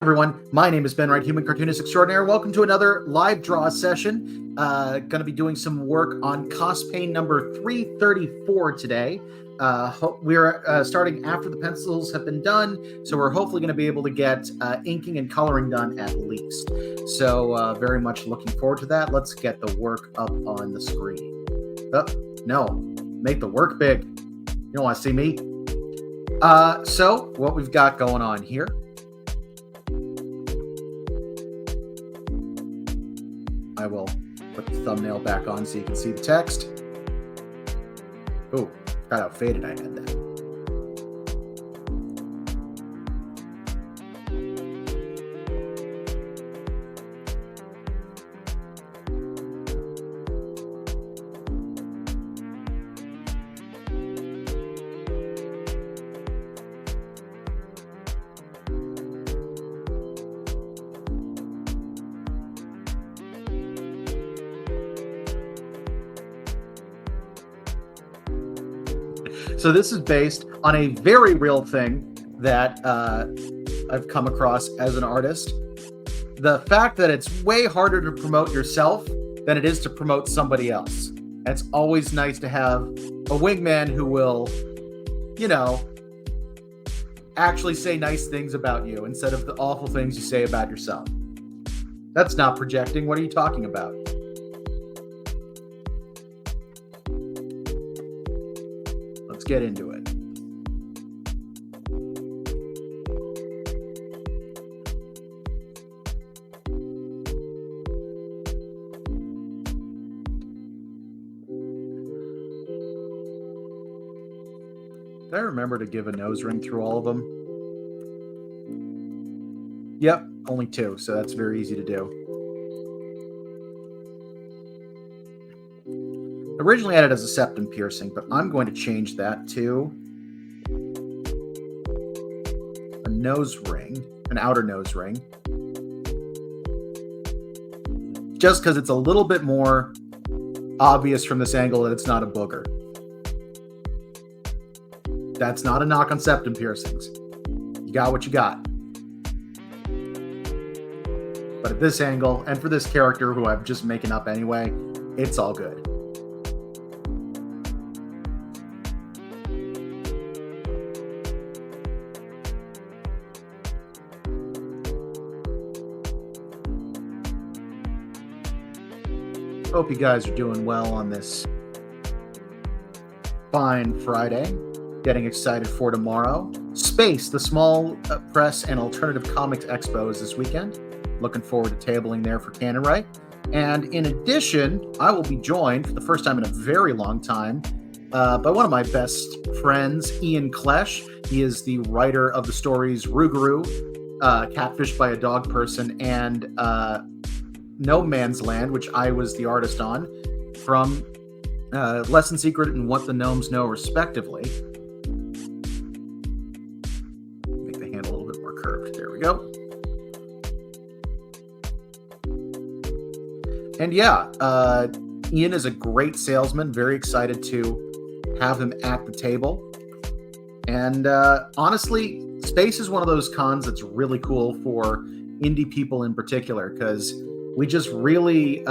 Everyone, my name is Ben Wright, Human Cartoonist Extraordinaire. Welcome to another live draw session. Going to be doing some work on CosPain number 334 today. We're starting after the pencils have been done, so we're hopefully going to be able to get inking and coloring done at least. So very much looking forward to that. Let's get the work up on the screen. Oh, no, make the work big. You don't want to see me. So what we've got going on here. I will put the thumbnail back on so you can see the text. Oh, forgot how faded I had that. So this is based on a very real thing that I've come across as an artist. The fact that it's way harder to promote yourself than it is to promote somebody else. And it's always nice to have a wingman who will, you know, actually say nice things about you instead of the awful things you say about yourself. That's not projecting. What are you talking about? Let's get into it. Did I remember to give a nose ring through all of them? Yep, only 2, so that's very easy to do. Originally had it as a septum piercing, but I'm going to change that to a nose ring, an outer nose ring. Just because it's a little bit more obvious from this angle that it's not a booger. That's not a knock on septum piercings. You got what you got. But at this angle, and for this character who I'm just making up anyway, it's all good. Hope you guys are doing well on this fine Friday. Getting excited for tomorrow. Space, the small press and alternative comics expo is this weekend. Looking forward to tabling there for Canon Right. And in addition, I will be joined for the first time in a very long time by one of my best friends, Ian Klesch. He is the writer of the stories Rougarou, Catfished by a Dog Person, and No Man's Land, which I was the artist on, from Lesson Secret and What the Gnomes Know, respectively. Make the hand a little bit more curved. There we go. And yeah, Ian is a great salesman. Very excited to have him at the table. And honestly, Space is one of those cons that's really cool for indie people in particular, because we just really,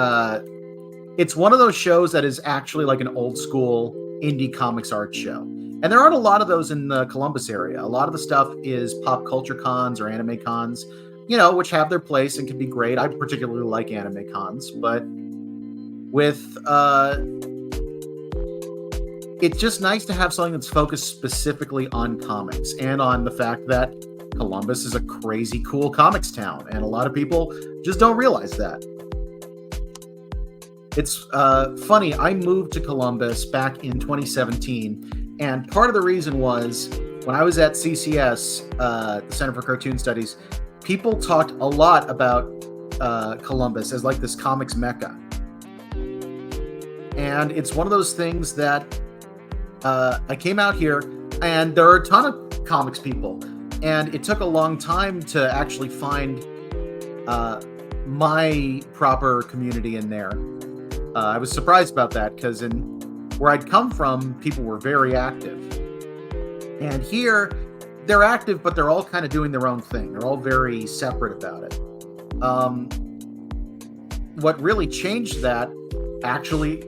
it's one of those shows that is actually like an old school indie comics art show. And there aren't a lot of those in the Columbus area. A lot of the stuff is pop culture cons or anime cons, you know, which have their place and can be great. I particularly like anime cons, but with, it's just nice to have something that's focused specifically on comics and on the fact that Columbus is a crazy cool comics town, and a lot of people just don't realize that. It's funny, I moved to Columbus back in 2017, and part of the reason was when I was at CCS, the Center for Cartoon Studies, people talked a lot about Columbus as like this comics mecca. And it's one of those things that I came out here, and there are a ton of comics people. And it took a long time to actually find my proper community in there. I was surprised about that because in where I'd come from, people were very active. And here, they're active, but they're all kind of doing their own thing. They're all very separate about it. What really changed that, actually,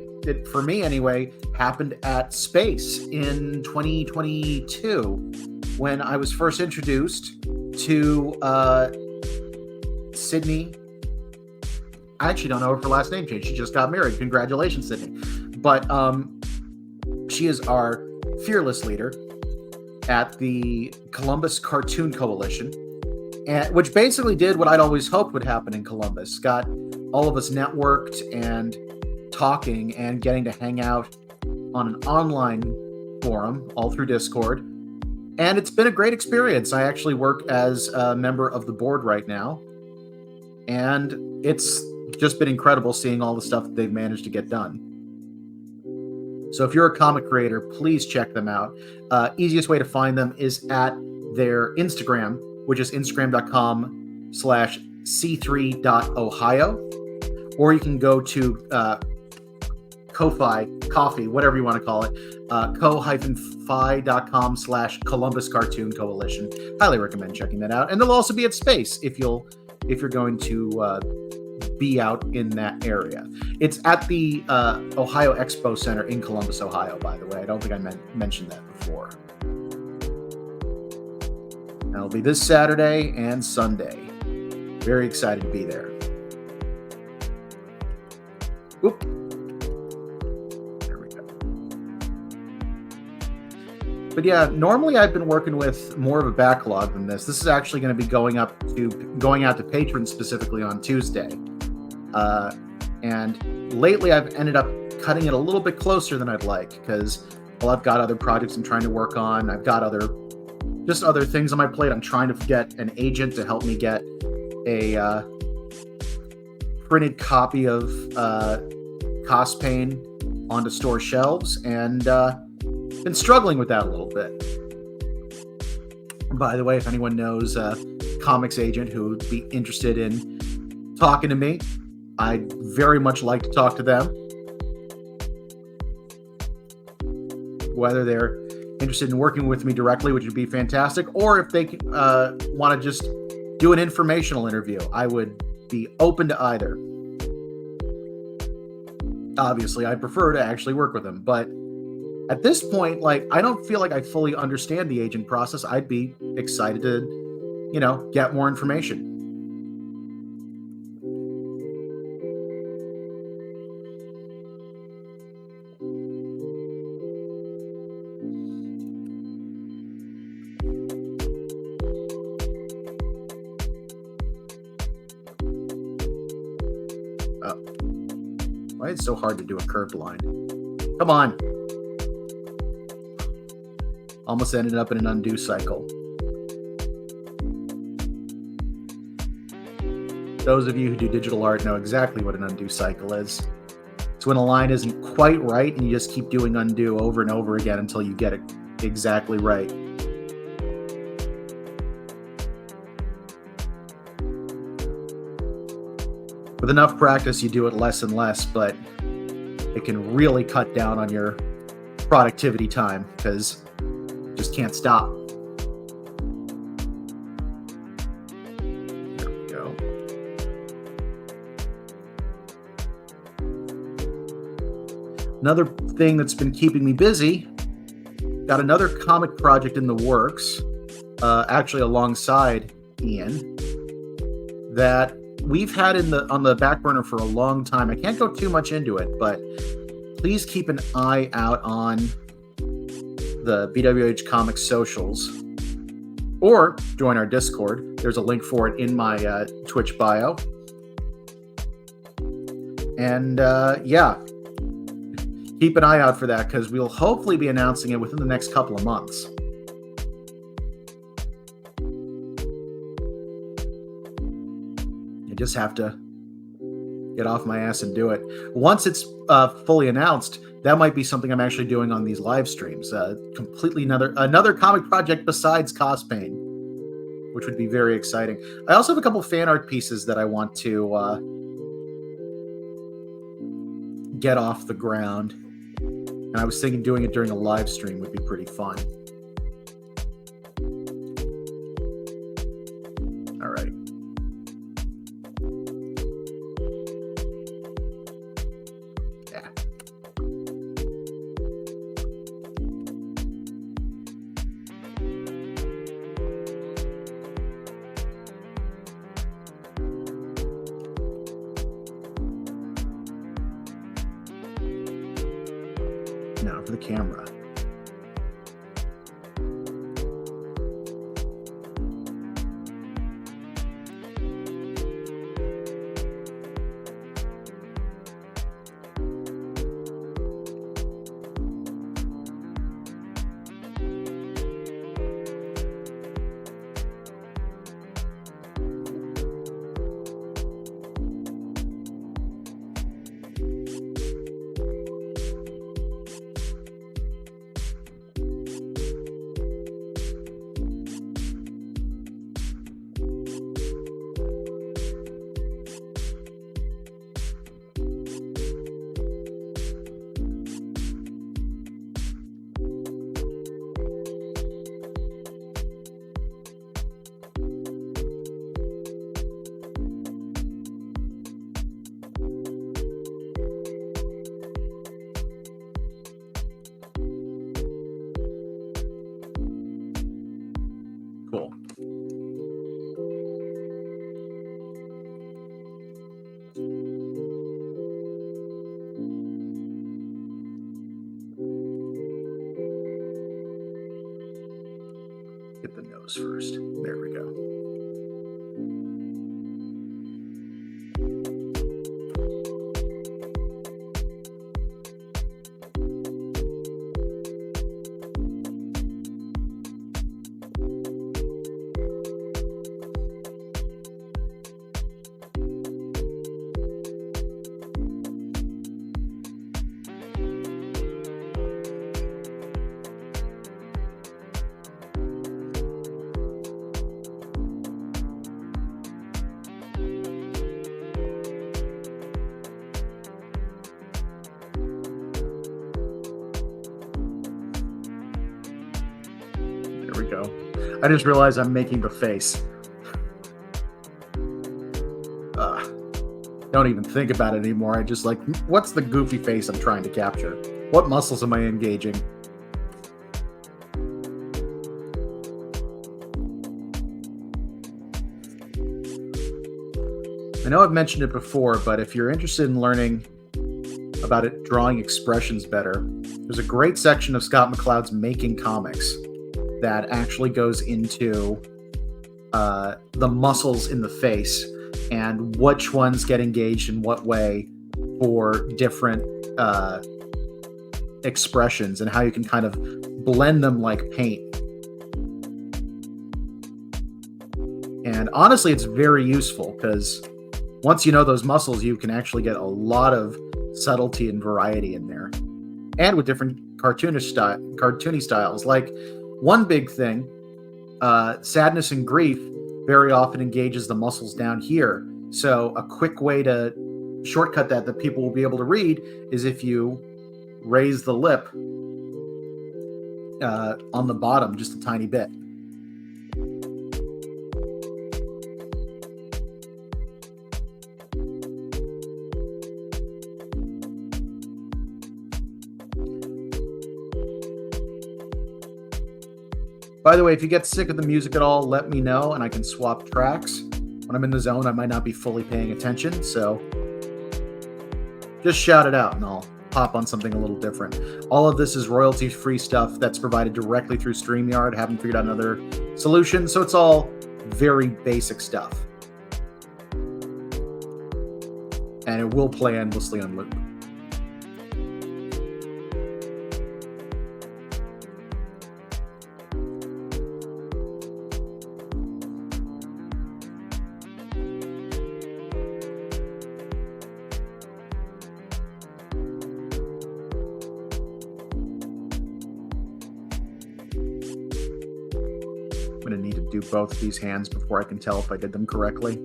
for me anyway, happened at Space in 2022 when I was first introduced to Sydney. I actually don't know if her last name changed. She just got married. Congratulations, Sydney. But she is our fearless leader at the Columbus Cartoon Coalition, which basically did what I'd always hoped would happen in Columbus. Got all of us networked and talking and getting to hang out on an online forum all through Discord. And it's been a great experience. I actually work as a member of the board right now. And it's just been incredible seeing all the stuff that they've managed to get done. So if you're a comic creator, please check them out. Easiest way to find them is at their Instagram, which is instagram.com/c3.ohio. Or you can go to Ko-Fi, Coffee, whatever you want to call it, ko-fi.com/Columbus Cartoon Coalition. Highly recommend checking that out. And they'll also be at Space if you're going to be out in that area. It's at the Ohio Expo Center in Columbus, Ohio, by the way. I don't think I mentioned that before. That'll be this Saturday and Sunday. Very excited to be there. Oop. There we go. But yeah, normally I've been working with more of a backlog than this. This is actually going to be going out to patrons specifically on Tuesday. And lately I've ended up cutting it a little bit closer than I'd like because, well, I've got other projects I'm trying to work on. I've got other things on my plate. I'm trying to get an agent to help me get a printed copy of CosPain onto store shelves, and been struggling with that a little bit. By the way, if anyone knows a comics agent who would be interested in talking to me, I'd very much like to talk to them. Whether they're interested in working with me directly, which would be fantastic, or if they want to just do an informational interview, I would be open to either. Obviously, I prefer to actually work with them, but at this point, I don't feel like I fully understand the agent process. I'd be excited to, get more information. Why is it so hard to do a curved line? Come on. Almost ended up in an undo cycle. Those of you who do digital art know exactly what an undo cycle is. It's when a line isn't quite right and you just keep doing undo over and over again until you get it exactly right. With enough practice, you do it less and less, but it can really cut down on your productivity time because you just can't stop. There we go. Another thing that's been keeping me busy, got another comic project in the works, actually alongside Ian, that we've had on the back burner for a long time. I can't go too much into it, but please keep an eye out on the BWHComics socials, or join our Discord. There's a link for it in my Twitch bio. And yeah, keep an eye out for that because we'll hopefully be announcing it within the next couple of months. I just have to get off my ass and do it. Once it's fully announced, that might be something I'm actually doing on these live streams. Completely another comic project besides CosPain, which would be very exciting. I also have a couple fan art pieces that I want to get off the ground. And I was thinking doing it during a live stream would be pretty fun. Now for the camera. Cool. Get the nose first. There we go. There we go. I just realized I'm making the face. Don't even think about it anymore. I just like, what's the goofy face I'm trying to capture? What muscles am I engaging? I know I've mentioned it before, but if you're interested in learning about it, drawing expressions better, there's a great section of Scott McCloud's Making Comics that actually goes into the muscles in the face and which ones get engaged in what way for different expressions and how you can kind of blend them like paint. And honestly, it's very useful because once you know those muscles, you can actually get a lot of subtlety and variety in there. And with different cartoony styles. Like one big thing, sadness and grief very often engages the muscles down here. So a quick way to shortcut that people will be able to read is if you raise the lip on the bottom just a tiny bit. By the way, if you get sick of the music at all, let me know and I can swap tracks. When I'm in the zone, I might not be fully paying attention, so just shout it out and I'll pop on something a little different. All of this is royalty-free stuff that's provided directly through StreamYard. Haven't figured out another solution, so it's all very basic stuff. And it will play endlessly on loop. I'm going to need to do both of these hands before I can tell if I did them correctly.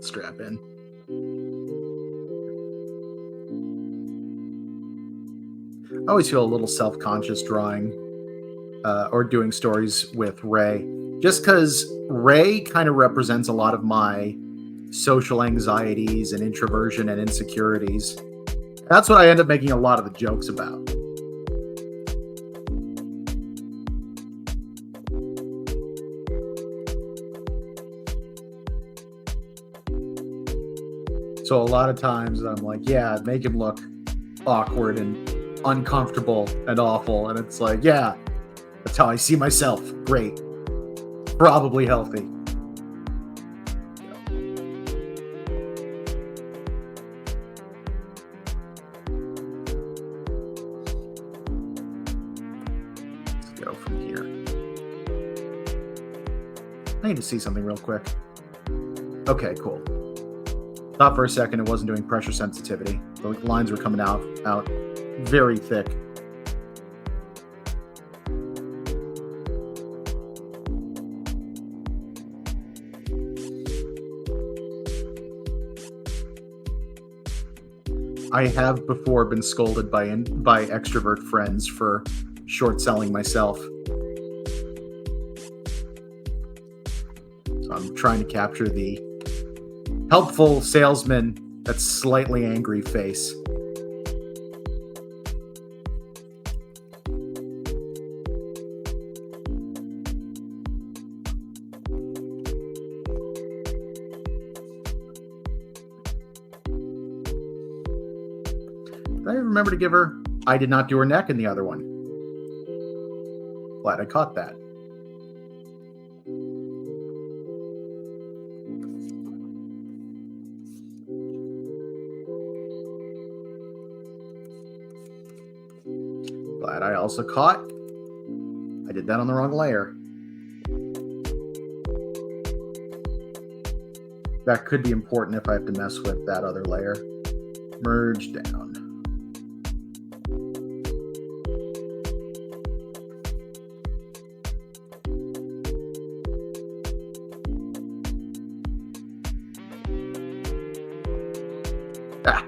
strap in. I always feel a little self-conscious drawing or doing stories with Ray, just because Ray kind of represents a lot of my social anxieties and introversion and insecurities. That's what I end up making a lot of the jokes about. So a lot of times I'm like, yeah, make him look awkward and uncomfortable and awful. And it's like, yeah, that's how I see myself. Great. Probably healthy. Let's go from here. I need to see something real quick. Okay, cool. Thought for a second it wasn't doing pressure sensitivity. The lines were coming out very thick. I have before been scolded by extrovert friends for short selling myself. So I'm trying to capture the helpful salesman that's slightly angry face. Did I remember to give her? I did not do her neck in the other one. Glad I caught that. Glad I also caught. I did that on the wrong layer. That could be important if I have to mess with that other layer. Merge down. Ah.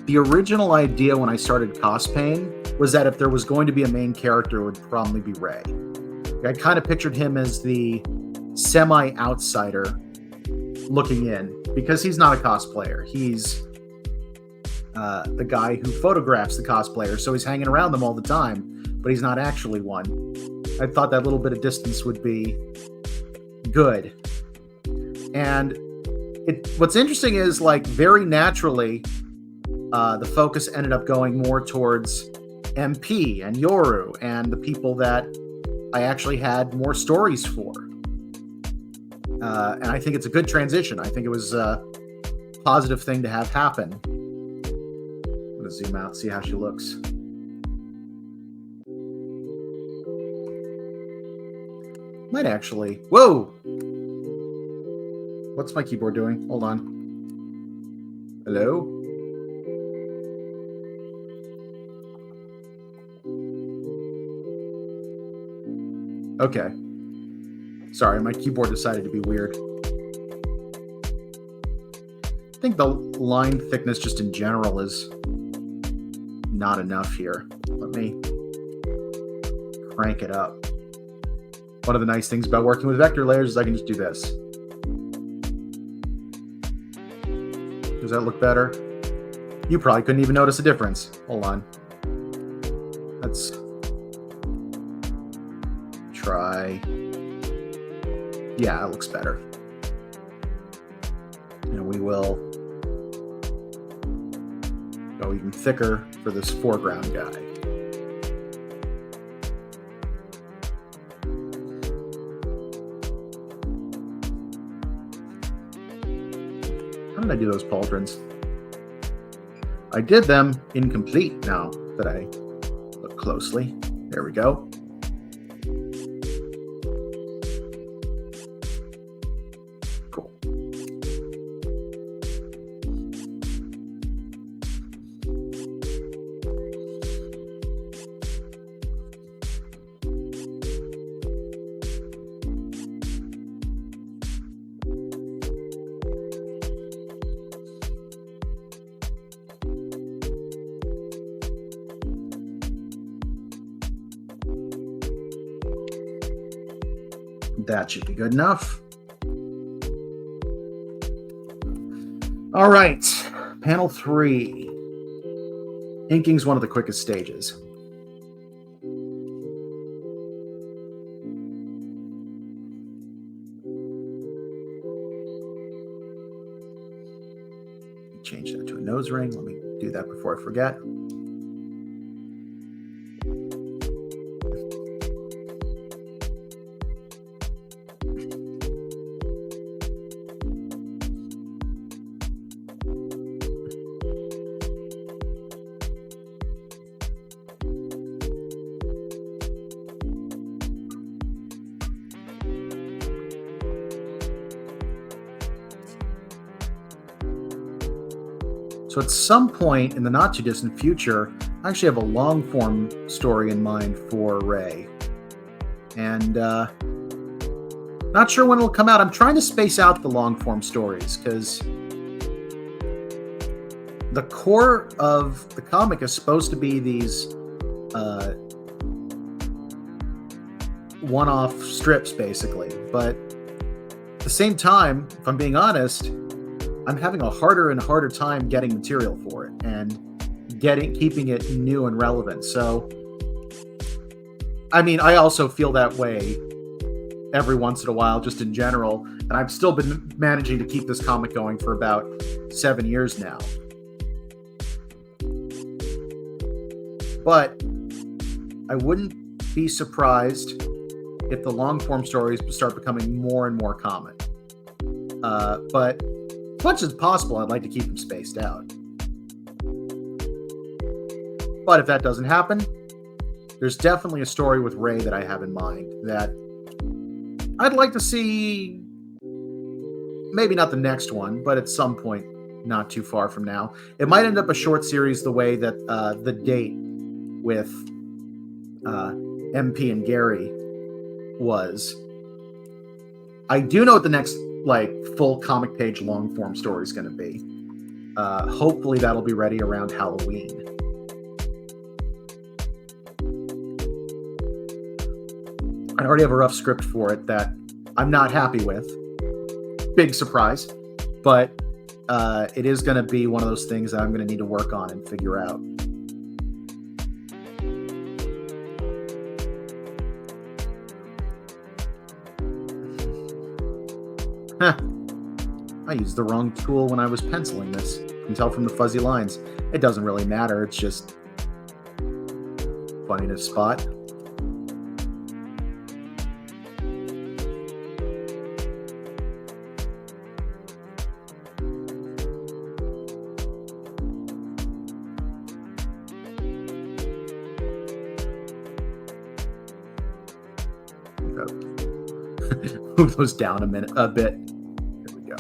The original idea when I started CosPain was that if there was going to be a main character, it would probably be Ray. I kind of pictured him as the semi-outsider looking in, because he's not a cosplayer. He's the guy who photographs the cosplayers, so he's hanging around them all the time, but he's not actually one. I thought that little bit of distance would be good. And what's interesting is, like, very naturally, the focus ended up going more towards MP and Yoru and the people that I actually had more stories for. And I think it's a good transition. I think it was a positive thing to have happen. I'm going to zoom out, see how she looks. Might actually... Whoa! What's my keyboard doing? Hold on. Hello? Okay. Sorry, my keyboard decided to be weird. I think the line thickness just in general is not enough here. Let me crank it up. One of the nice things about working with vector layers is I can just do this. Does that look better? You probably couldn't even notice a difference. Hold on. Let's try. Yeah, it looks better. And we will go even thicker for this foreground guy. How did I do those pauldrons? I did them incomplete now that I look closely. There we go. Cool. That should be good enough. All right, panel 3. Inking's one of the quickest stages. Change that to a nose ring. Let me do that before I forget. So at some point in the not too distant future, I actually have a long form story in mind for Ray. And not sure when it'll come out. I'm trying to space out the long form stories because the core of the comic is supposed to be these one-off strips, basically. But at the same time, if I'm being honest, I'm having a harder and harder time getting material for it and keeping it new and relevant. So, I mean, I also feel that way every once in a while, just in general. And I've still been managing to keep this comic going for about 7 years now. But I wouldn't be surprised if the long form stories start becoming more and more common. But as much as possible, I'd like to keep them spaced out. But if that doesn't happen, there's definitely a story with Ray that I have in mind that I'd like to see, maybe not the next one, but at some point not too far from now. It might end up a short series the way that The Date with MP and Gary was. I do know what the next full comic page long form story is going to be. Hopefully that'll be ready around Halloween. I already have a rough script for it that I'm not happy with. Big surprise. But it is going to be one of those things that I'm going to need to work on and figure out. I used the wrong tool when I was penciling this. You can tell from the fuzzy lines. It doesn't really matter. It's just funny to spot. Move those down a bit. There we go.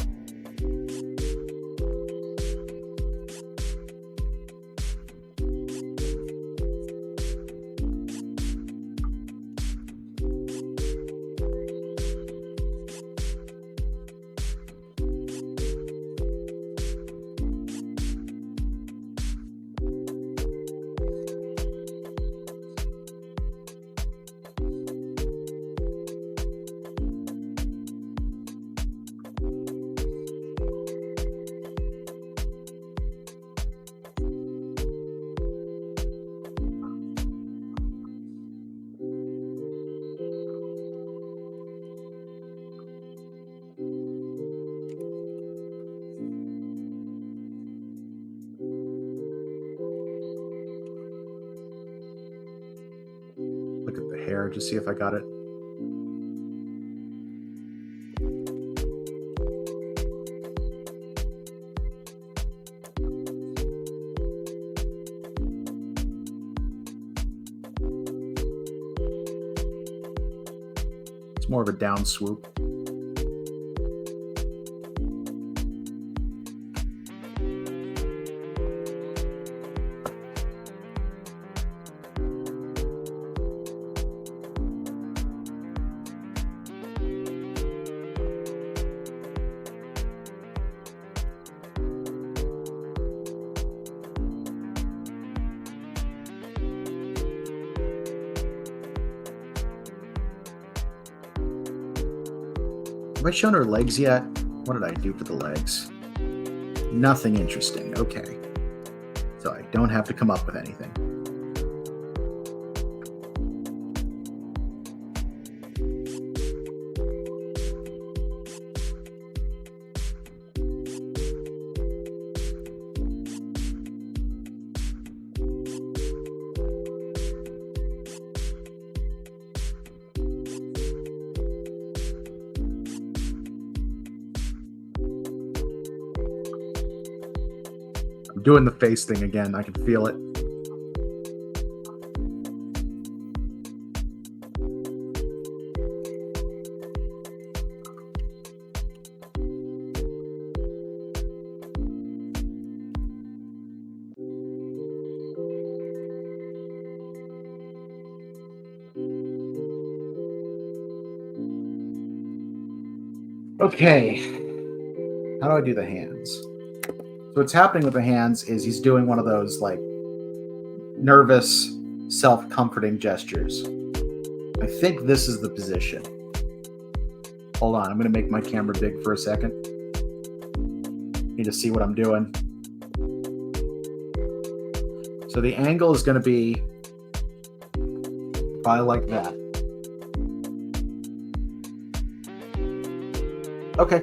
Look at the hair, just see if I got it. more of a down swoop. Have I shown her legs yet? What did I do for the legs? Nothing interesting. Okay. So I don't have to come up with anything. I'm doing the face thing again. I can feel it. Okay. How do I do the hands? So what's happening with the hands is he's doing one of those like nervous, self-comforting gestures. I think this is the position. Hold on, I'm going to make my camera big for a second. Need to see what I'm doing. So the angle is going to be probably like that. Okay.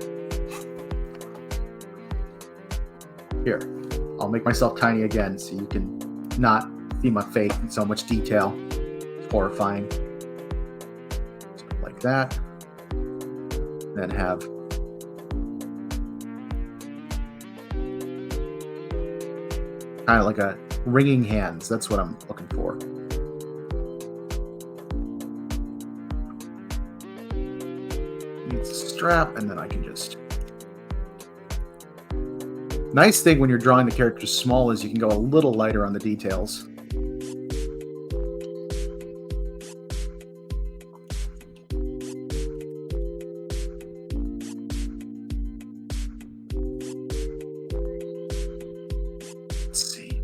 Here, I'll make myself tiny again so you can not see my face in so much detail. It's horrifying. So like that. Then have kind of like a wringing hands. That's what I'm looking for. Needs a strap, and then I can just... Nice thing when you're drawing the characters small is you can go a little lighter on the details. Let's see.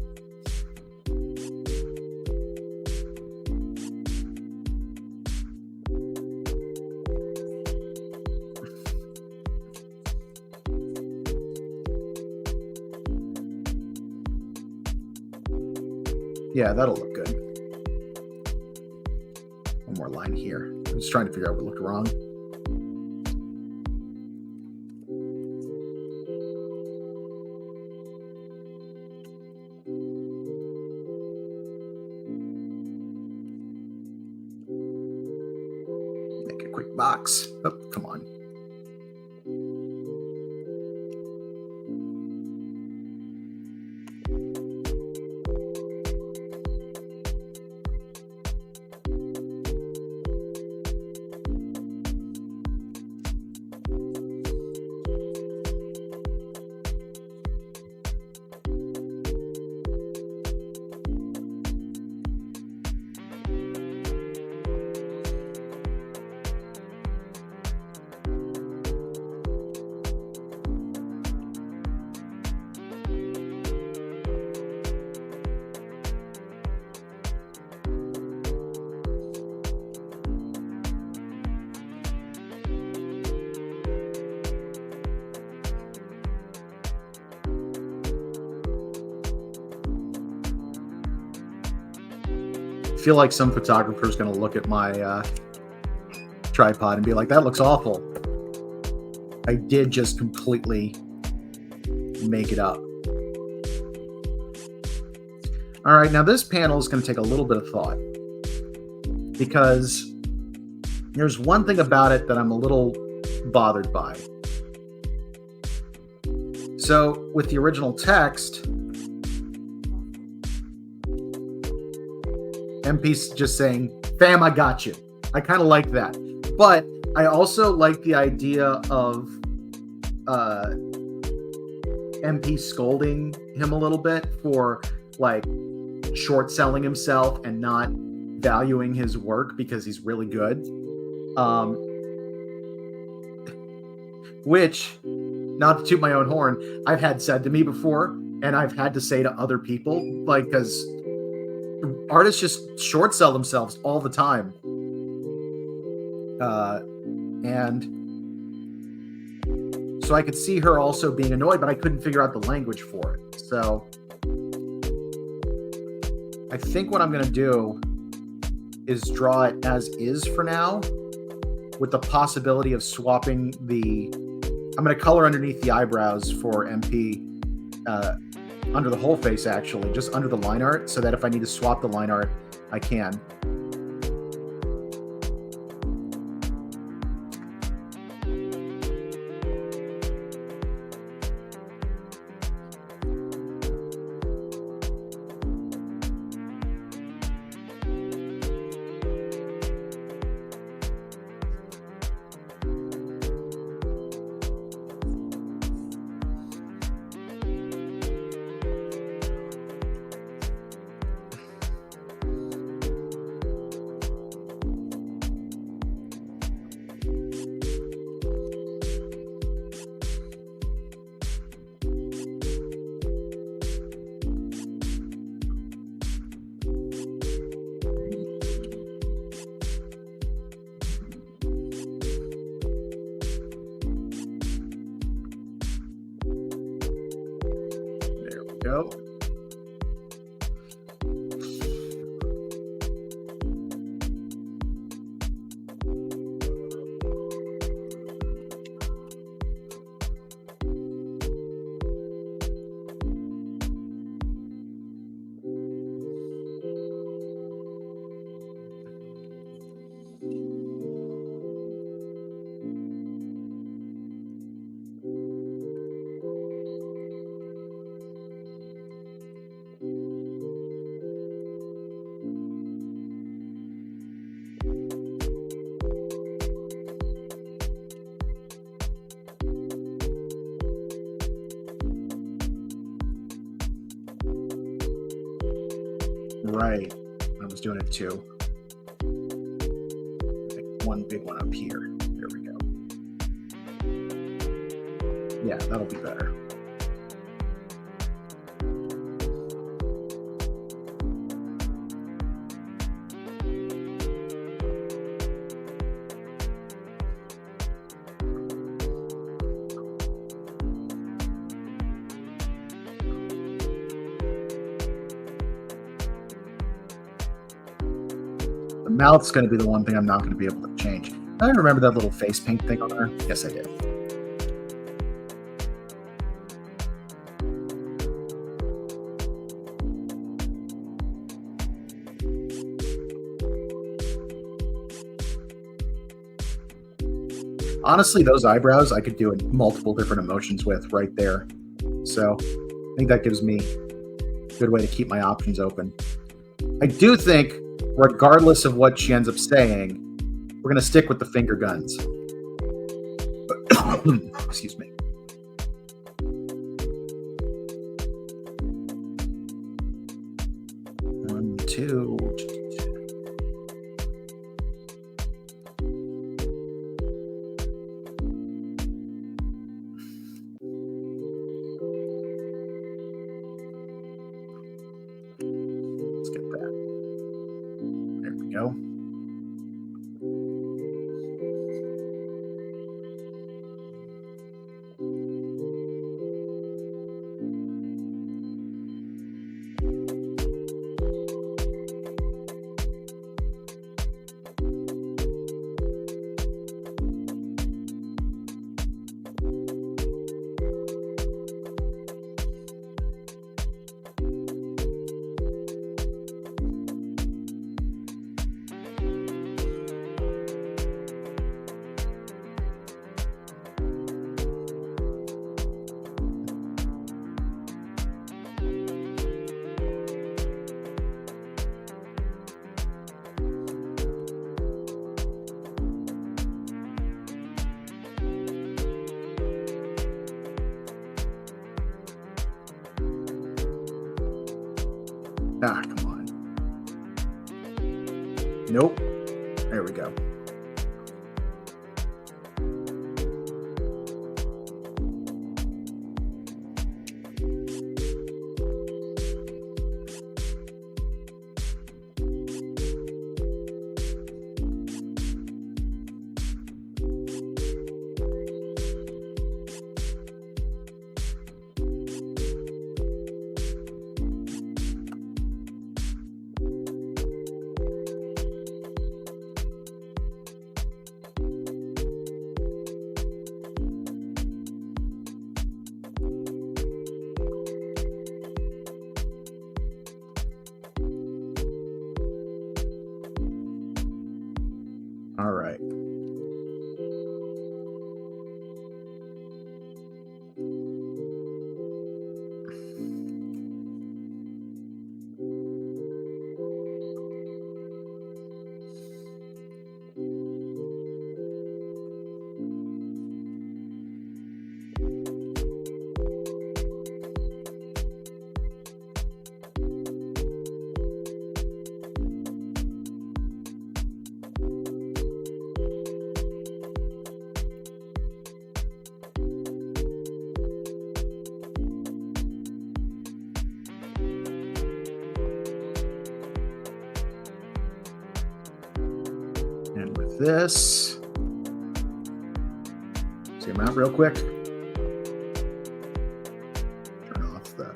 Yeah, that'll look good. One more line here. I'm just trying to figure out what looked wrong. Make a quick box. Oh, come on. I feel like some photographer is going to look at my tripod and be like, that looks awful. I did just completely make it up. All right, now this panel is going to take a little bit of thought because there's one thing about it that I'm a little bothered by. So with the original text, MP's just saying, fam, I got you. I kind of like that. But I also like the idea of MP scolding him a little bit for like short selling himself and not valuing his work because he's really good. Which, not to toot my own horn, I've had said to me before, and I've had to say to other people, like, because artists just short sell themselves all the time. And so I could see her also being annoyed, but I couldn't figure out the language for it. So I think what I'm going to do is draw it as is for now, with the possibility of swapping I'm going to color underneath the eyebrows for MP, under the whole face, actually, just under the line art, so that if I need to swap the line art, I can. Go. Right. I was doing it too. One big one up here. There we go. Yeah, that'll be better. The mouth's going to be the one thing I'm not going to be able to change. I remember that little face paint thing on there. Yes, I did. Honestly, those eyebrows I could do multiple different emotions with right there. So I think that gives me a good way to keep my options open. I do think, regardless of what she ends up saying, we're going to stick with the finger guns. Excuse me. One, two. Let's get that. There we go. Ah, come on. Nope. There we go. All right. And with this, zoom out real quick. Turn off the.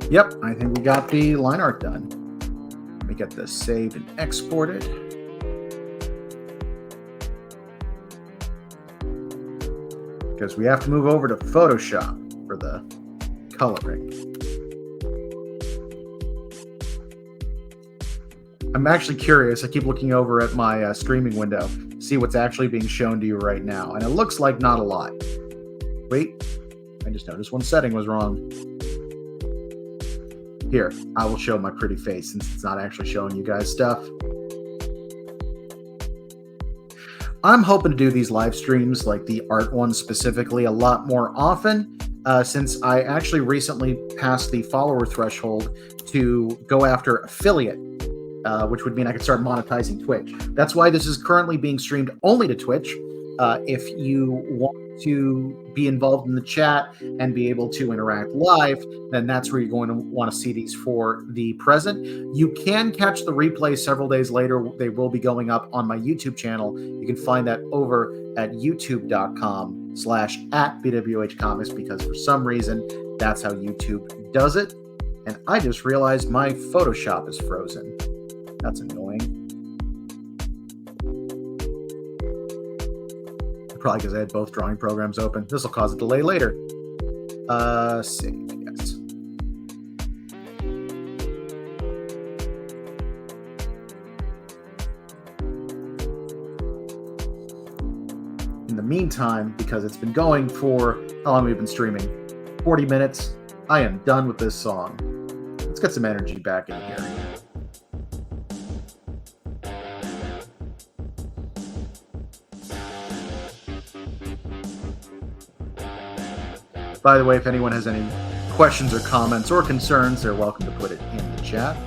Yep, I think we got the line art done. Let me get this saved and exported. Because we have to move over to Photoshop for the coloring. I'm actually curious. I keep looking over at my streaming window, see what's actually being shown to you right now. And it looks like not a lot. Wait, I just noticed one setting was wrong. Here, I will show my pretty face since it's not actually showing you guys stuff. I'm hoping to do these live streams, like the art ones specifically, a lot more often, since I actually recently passed the follower threshold to go after affiliate, which would mean I could start monetizing Twitch. That's why this is currently being streamed only to Twitch. If you want to be involved in the chat and be able to interact live, then that's where you're going to want to see these for the present. You can catch the replay several days later. They will be going up on my YouTube channel. You can find that over at youtube.com/@BWHComics, because for some reason, that's how YouTube does it. And I just realized my Photoshop is frozen. That's annoying. Probably because I had both drawing programs open. This will cause a delay later. Save, yes. In the meantime, because it's been going for, how long have we been streaming? 40 minutes. I am done with this song. Let's get some energy back in here. By the way, if anyone has any questions or comments or concerns, they're welcome to put it in the chat.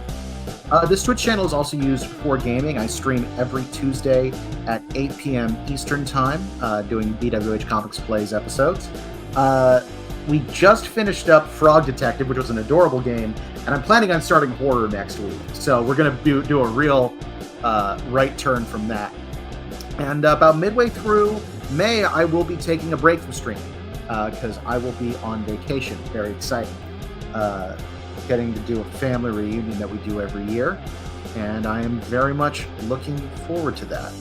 This Twitch channel is also used for gaming. I stream every Tuesday at 8 p.m. Eastern Time, doing BWH Comics Plays episodes. We just finished up Frog Detective, which was an adorable game, and I'm planning on starting horror next week. So we're going to do a real right turn from that. And about midway through May, I will be taking a break from streaming, because I will be on vacation. Very exciting. Getting to do a family reunion that we do every year, and I am very much looking forward to that.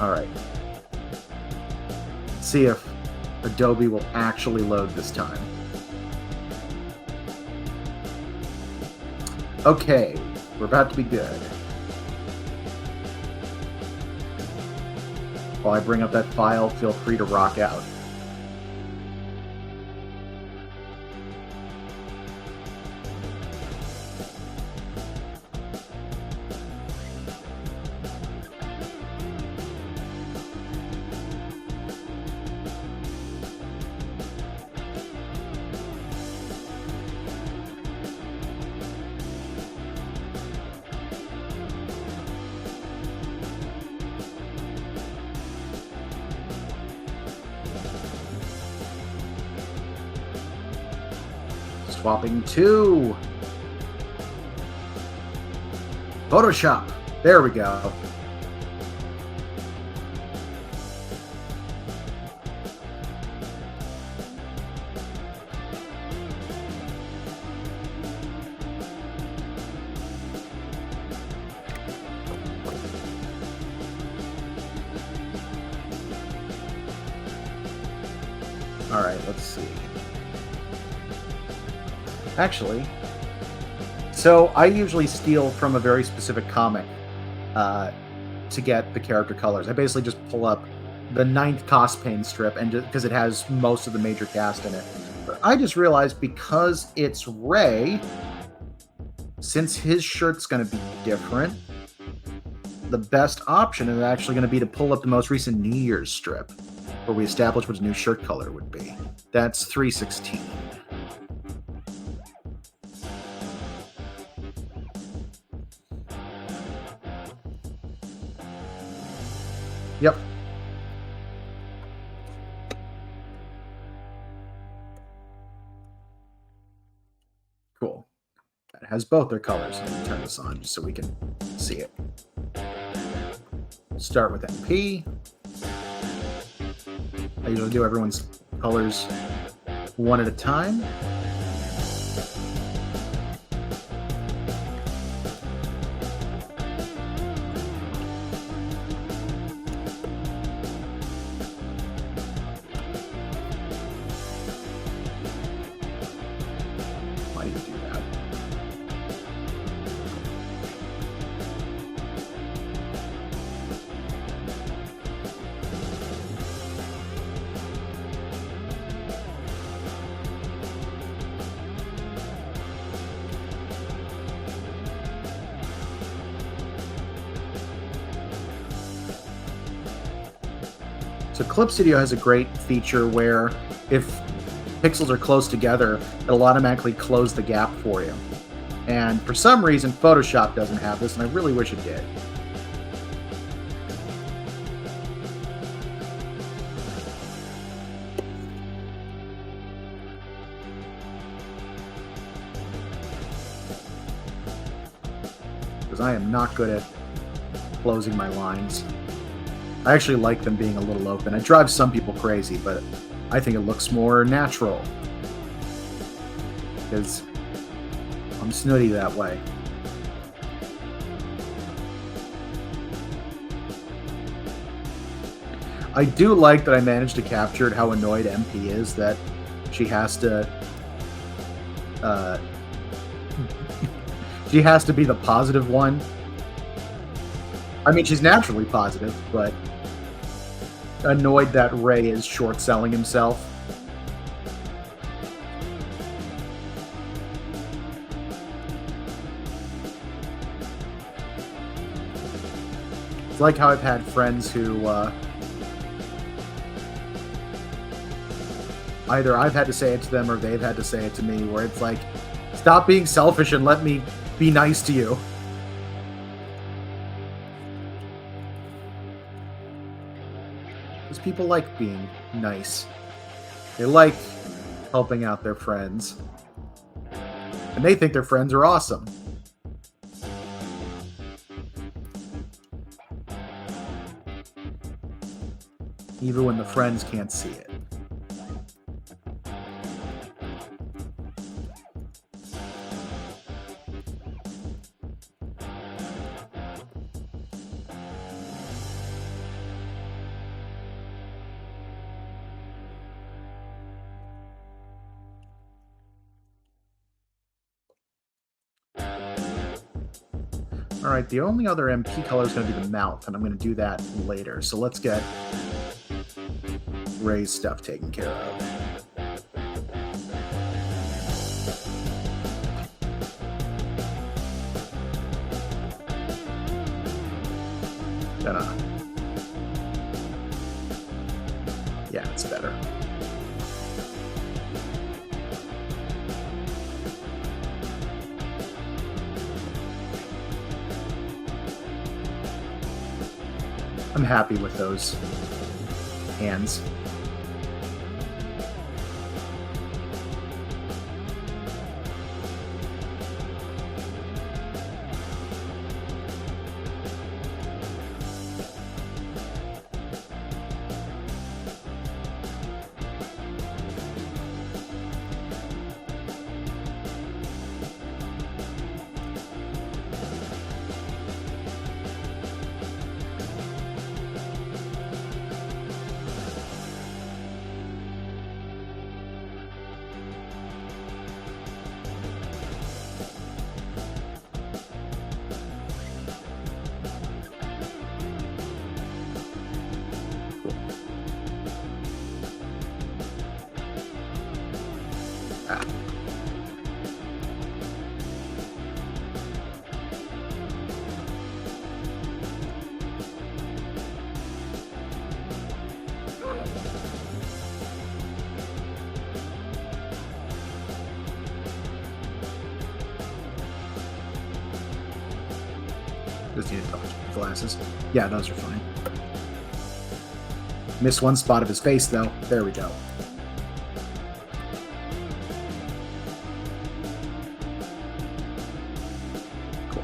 All right. Let's see if Adobe will actually load this time. Okay, we're about to be good. While I bring up that file, feel free to rock out. swapping to Photoshop. There we go. All right, let's see. Actually, so I usually steal from a very specific comic to get the character colors. I basically just pull up the 9th CosPain strip, and because it has most of the major cast in it. But I just realized because it's Ray, since his shirt's going to be different, the best option is actually going to be to pull up the most recent New Year's strip, where we establish what his new shirt color would be. That's 316. Yep. Cool. That has both their colors. Let me turn this on just so we can see it. We'll start with MP. I usually do everyone's colors one at a time. Why do you do that? So Clip Studio has a great feature where if pixels are close together, it'll automatically close the gap for you. And for some reason, Photoshop doesn't have this, and I really wish it did. Because I am not good at closing my lines. I actually like them being a little open. It drives some people crazy, but I think it looks more natural. Because I'm snooty that way. I do like that I managed to capture how annoyed MP is that she has to she has to be the positive one. I mean, she's naturally positive, but annoyed that Ray is short-selling himself. It's like how I've had friends who either I've had to say it to them or they've had to say it to me, where it's like, stop being selfish and let me be nice to you. Because people like being nice. They like helping out their friends. And they think their friends are awesome. Even when the friends can't see it. All right, the only other MP color is going to be the mouth, and I'm going to do that later. So let's get Ray's stuff taken care of. Yeah, it's better. I'm happy with those hands. Just need glasses. Yeah, those are fine. Missed one spot of his face, though. There we go. Cool.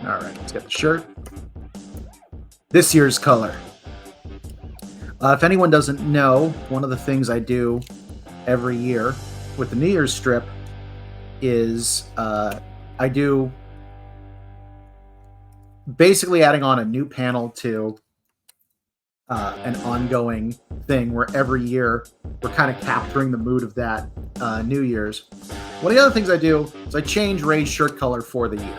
All right, let's get the shirt. This year's color. If anyone doesn't know, one of the things I do every year with the New Year's strip is I do basically adding on a new panel to an ongoing thing where every year we're kind of capturing the mood of that New Year's. One of the other things I do is I change Ray's shirt color for the year,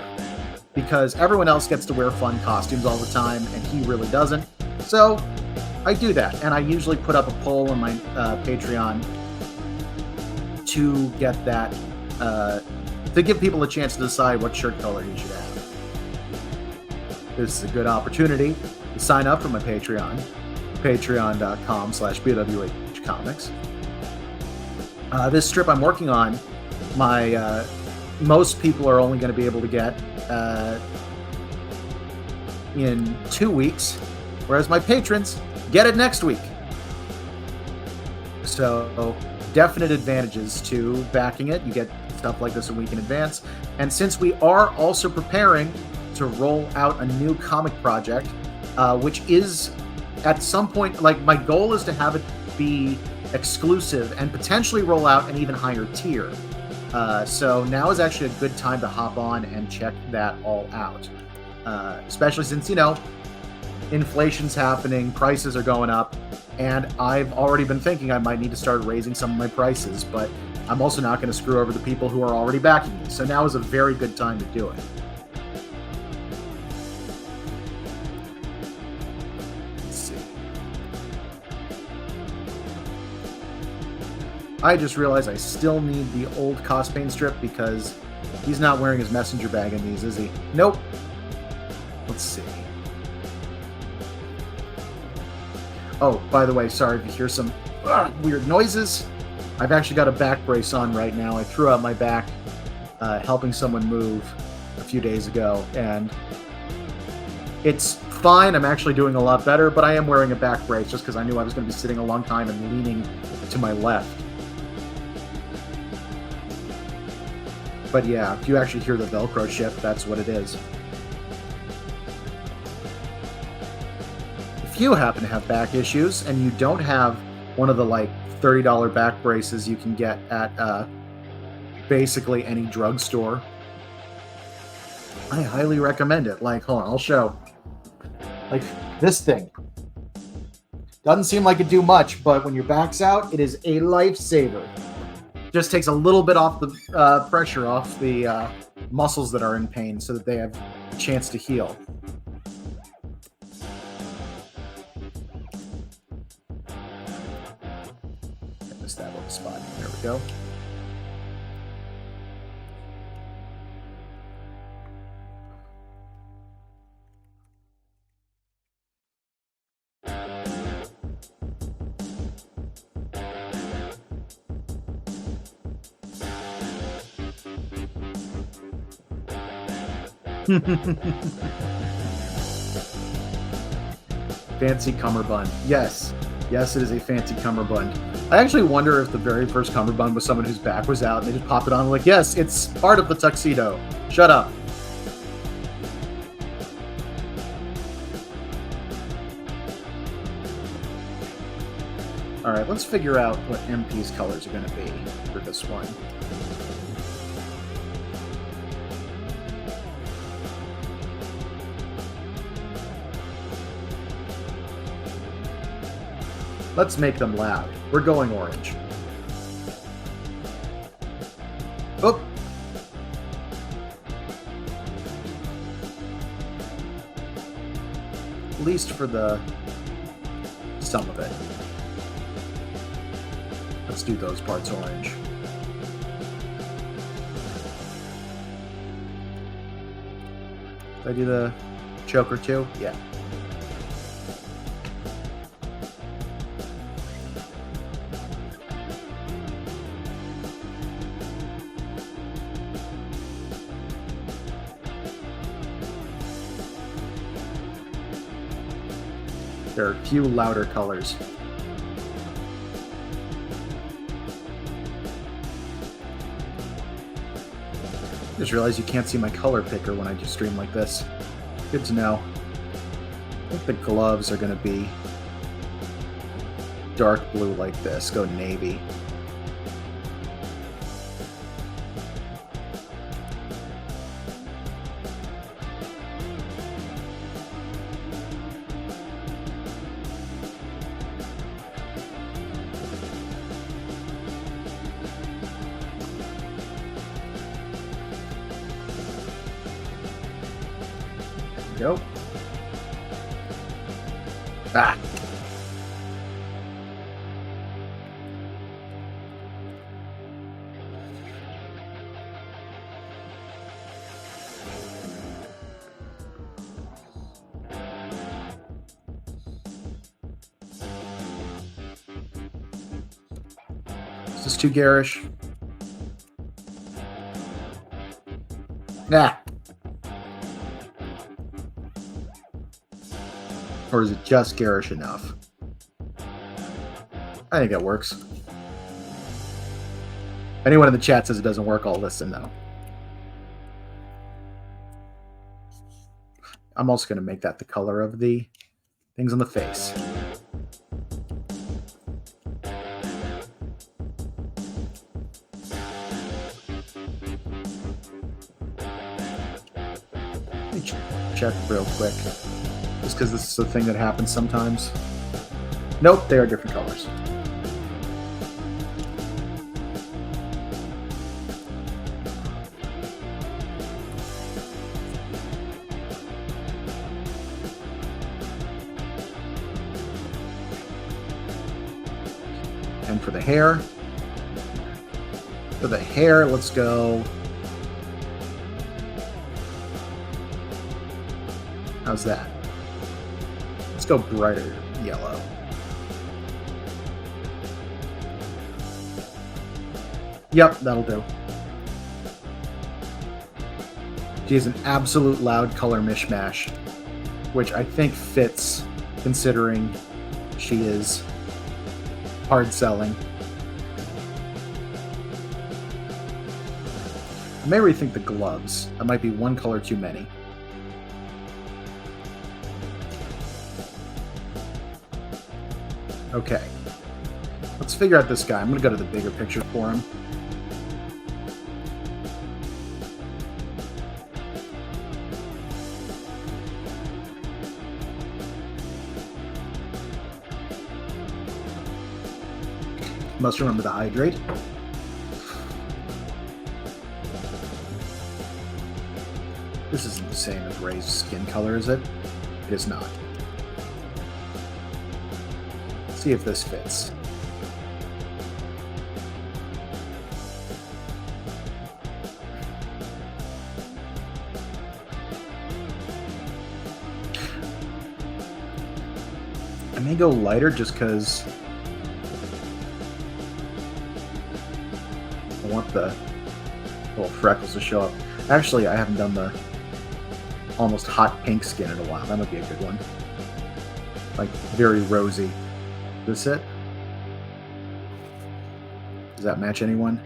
because everyone else gets to wear fun costumes all the time, and he really doesn't. So I do that, and I usually put up a poll on my Patreon to get that, to give people a chance to decide what shirt color you should have. This is a good opportunity to sign up for my Patreon, patreon.com/BWHComics. This strip I'm working on, most people are only going to be able to get in 2 weeks, whereas my patrons get it next week. So definite advantages to backing it. You get stuff like this a week in advance. And since we are also preparing to roll out a new comic project, which is at some point, like, my goal is to have it be exclusive and potentially roll out an even higher tier. So now is actually a good time to hop on and check that all out. Especially since, inflation's happening, prices are going up, and I've already been thinking I might need to start raising some of my prices, but I'm also not going to screw over the people who are already backing me. So now is a very good time to do it. Let's see. I just realized I still need the old CosPain strip because he's not wearing his messenger bag in these, is he? Nope. Let's see. Oh, by the way, sorry if you hear some weird noises. I've actually got a back brace on right now. I threw out my back helping someone move a few days ago, and it's fine. I'm actually doing a lot better, but I am wearing a back brace just because I knew I was going to be sitting a long time and leaning to my left. But yeah, if you actually hear the Velcro shift, that's what it is. If you happen to have back issues and you don't have one of the like $30 back braces you can get at basically any drugstore, I highly recommend it. Like, hold on, I'll show. Like this thing. Doesn't seem like it do much, but when your back's out, it is a lifesaver. Just takes a little bit off the pressure off the muscles that are in pain so that they have a chance to heal. Missed that little spot. There we go. Fancy cummerbund. Yes. Yes, it is a fancy cummerbund. I actually wonder if the very first cummerbund was someone whose back was out and they just popped it on like, yes, it's part of the tuxedo. Shut up. All right, let's figure out what MP's colors are going to be for this one. Let's make them loud. We're going orange. Oh! At least for the some of it. Let's do those parts orange. Did I do the choker too? Yeah. There are a few louder colors. I just realized you can't see my color picker when I do stream like this. Good to know. I think the gloves are going to be dark blue like this. Go navy. Go. Ah. Is this too garish? Ah. Or is it just garish enough? I think it works. If anyone in the chat says it doesn't work, I'll listen though. I'm also going to make that the color of the things on the face. Let me check real quick. Just because this is a thing that happens sometimes. Nope, they are different colors. And for the hair, let's go. How's that? Let's go brighter yellow. Yep, that'll do. She has an absolute loud color mishmash, which I think fits considering she is hard selling. I may rethink the gloves. That might be one color too many. Okay. Let's figure out this guy. I'm going to go to the bigger picture for him. Must remember to hydrate. This isn't the same as Ray's skin color, is it? It is not. Let's see if this fits. I may go lighter just because I want the little freckles to show up. Actually, I haven't done the almost hot pink skin in a while. That might be a good one. Like, very rosy. Is this it? Does that match anyone?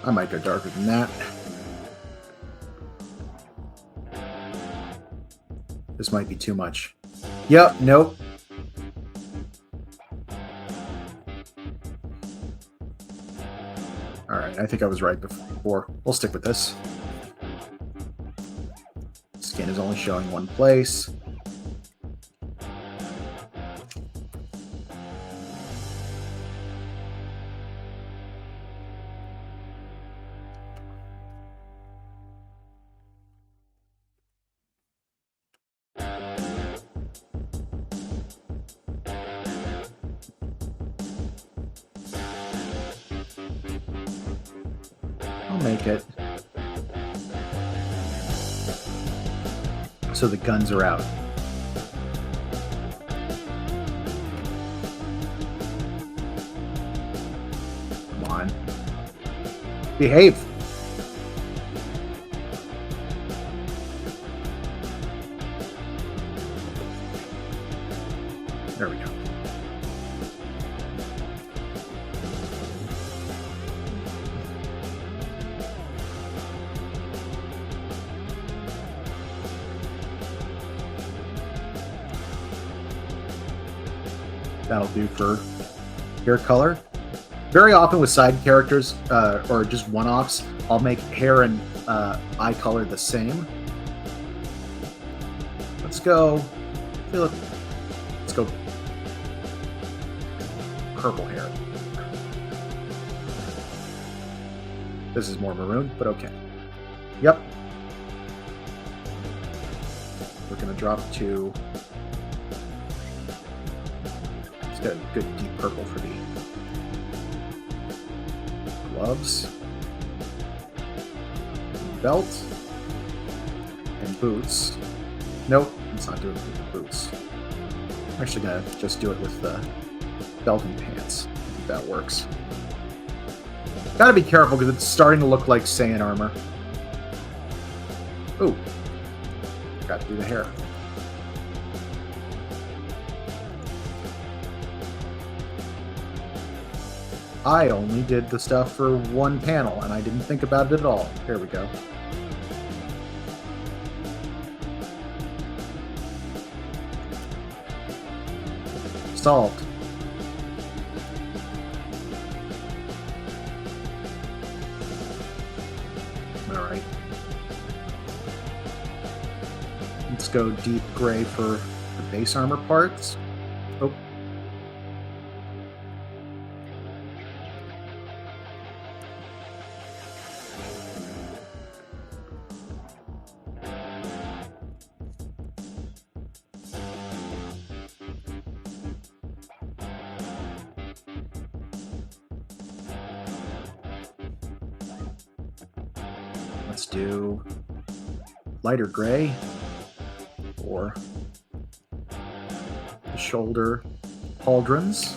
I might go darker than that. This might be too much. Yep, nope. Alright, I think I was right before. We'll stick with this. Skin is only showing one place. make it so the guns are out. Come on. Behave. There we go. That'll do for hair color. Very often with side characters or just one-offs, I'll make hair and eye color the same. Let's go. Let's go purple hair. This is more maroon, but okay. Yep. We're gonna drop to. It's got a good deep purple for the gloves, belt, and boots. Nope, it's not doing it with the boots. I'm actually gonna just do it with the belt and pants. I think that works. Gotta be careful because it's starting to look like Saiyan armor. Ooh, got to do the hair. I only did the stuff for one panel, and I didn't think about it at all. There we go. Solved. All right. Let's go deep gray for the base armor parts. Oh. Let's do lighter gray for the shoulder pauldrons.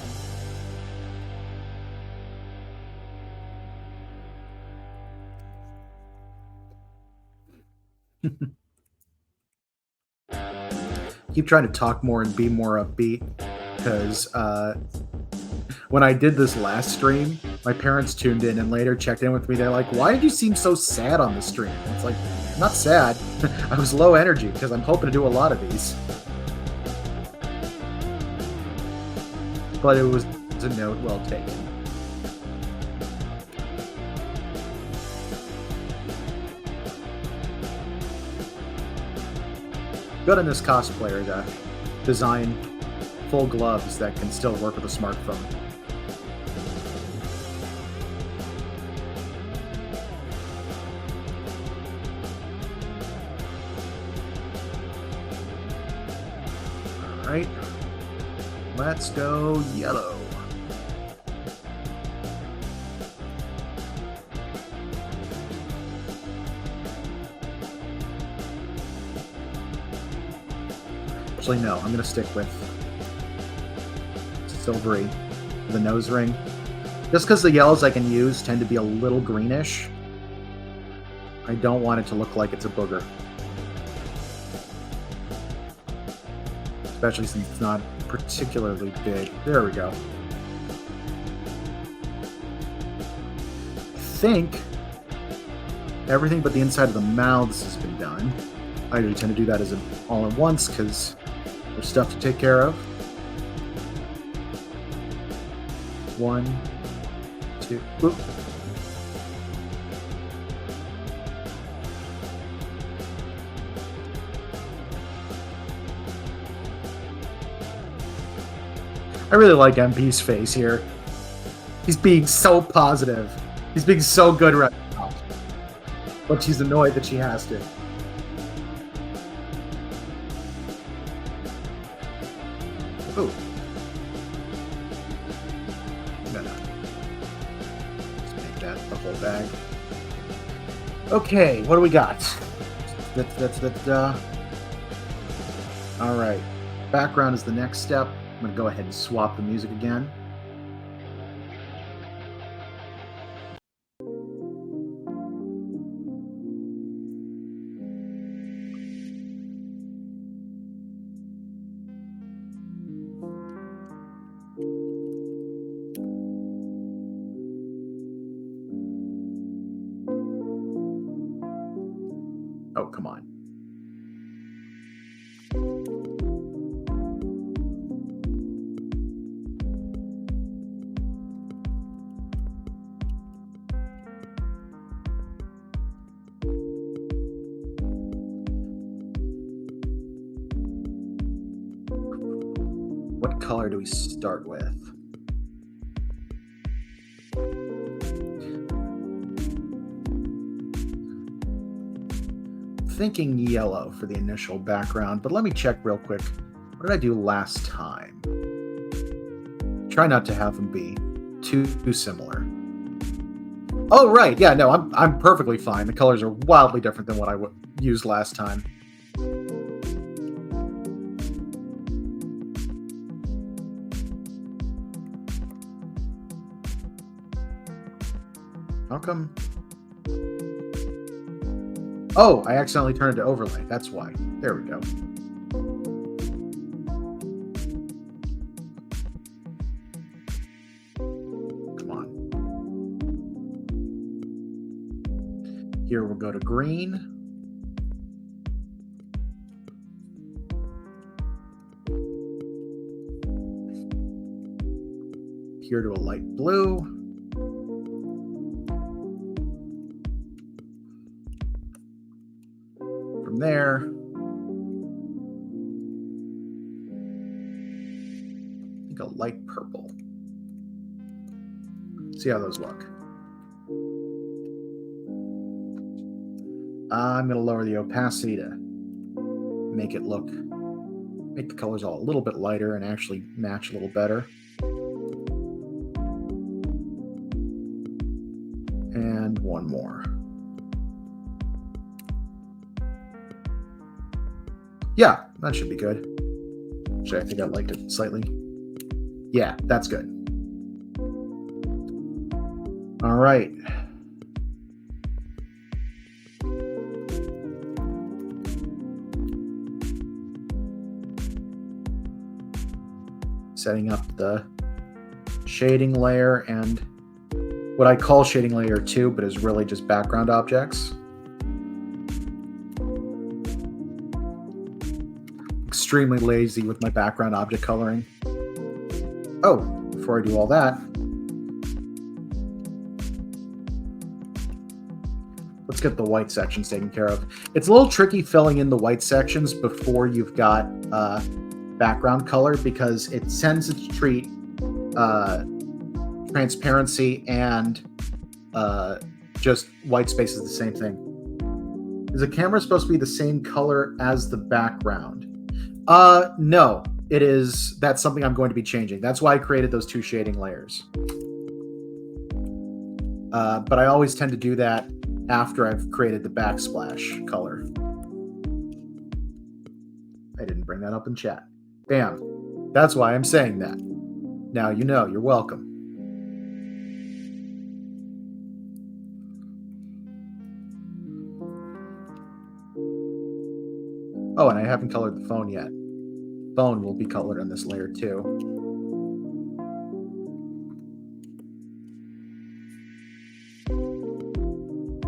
Keep trying to talk more and be more upbeat because when I did this last stream, my parents tuned in and later checked in with me. They're like, why did you seem so sad on the stream? And it's like, I'm not sad. I was low energy because I'm hoping to do a lot of these. But it was a note well taken. Good on this cosplayer to design full gloves that can still work with a smartphone. Alright, let's go yellow. Actually, no, I'm going to stick with silvery for the nose ring. Just because the yellows I can use tend to be a little greenish. I don't want it to look like it's a booger. Especially since it's not particularly big. There we go. I think everything but the inside of the mouths has been done. I usually tend to do that as an all at once because there's stuff to take care of. 1, 2, oop. I really like MP's face here. He's being so positive. He's being so good right now. But she's annoyed that she has to. Ooh. I'm gonna just make that the whole bag. Okay, what do we got? All right. Background is the next step. I'm going to go ahead and swap the music again. Oh, come on. What color do we start with? Thinking yellow for the initial background, but let me check real quick. What did I do last time? Try not to have them be too similar. Oh, right. Yeah, no, I'm perfectly fine. The colors are wildly different than what I used last time. How come? Oh, I accidentally turned it to overlay. That's why. There we go. Come on. Here we'll go to green. Here to a light blue. There. I think a light purple. See how those look. I'm going to lower the opacity to make the colors all a little bit lighter and actually match a little better. And one more. Yeah, that should be good. Actually, I think I liked it slightly. Yeah, that's good. All right. Setting up the shading layer and what I call shading layer 2, but is really just background objects. Extremely lazy with my background object coloring. Oh, before I do all that, let's get the white sections taken care of. It's a little tricky filling in the white sections before you've got background color because it tends to treat transparency and just white space as the same thing. Is the camera supposed to be the same color as the background? No, it is. That's something I'm going to be changing. That's why I created those two shading layers. But I always tend to do that after I've created the backsplash color. I didn't bring that up in chat. Bam. That's why I'm saying that. Now you know. You're welcome. Oh, and I haven't colored the phone yet. Phone will be colored on this layer too.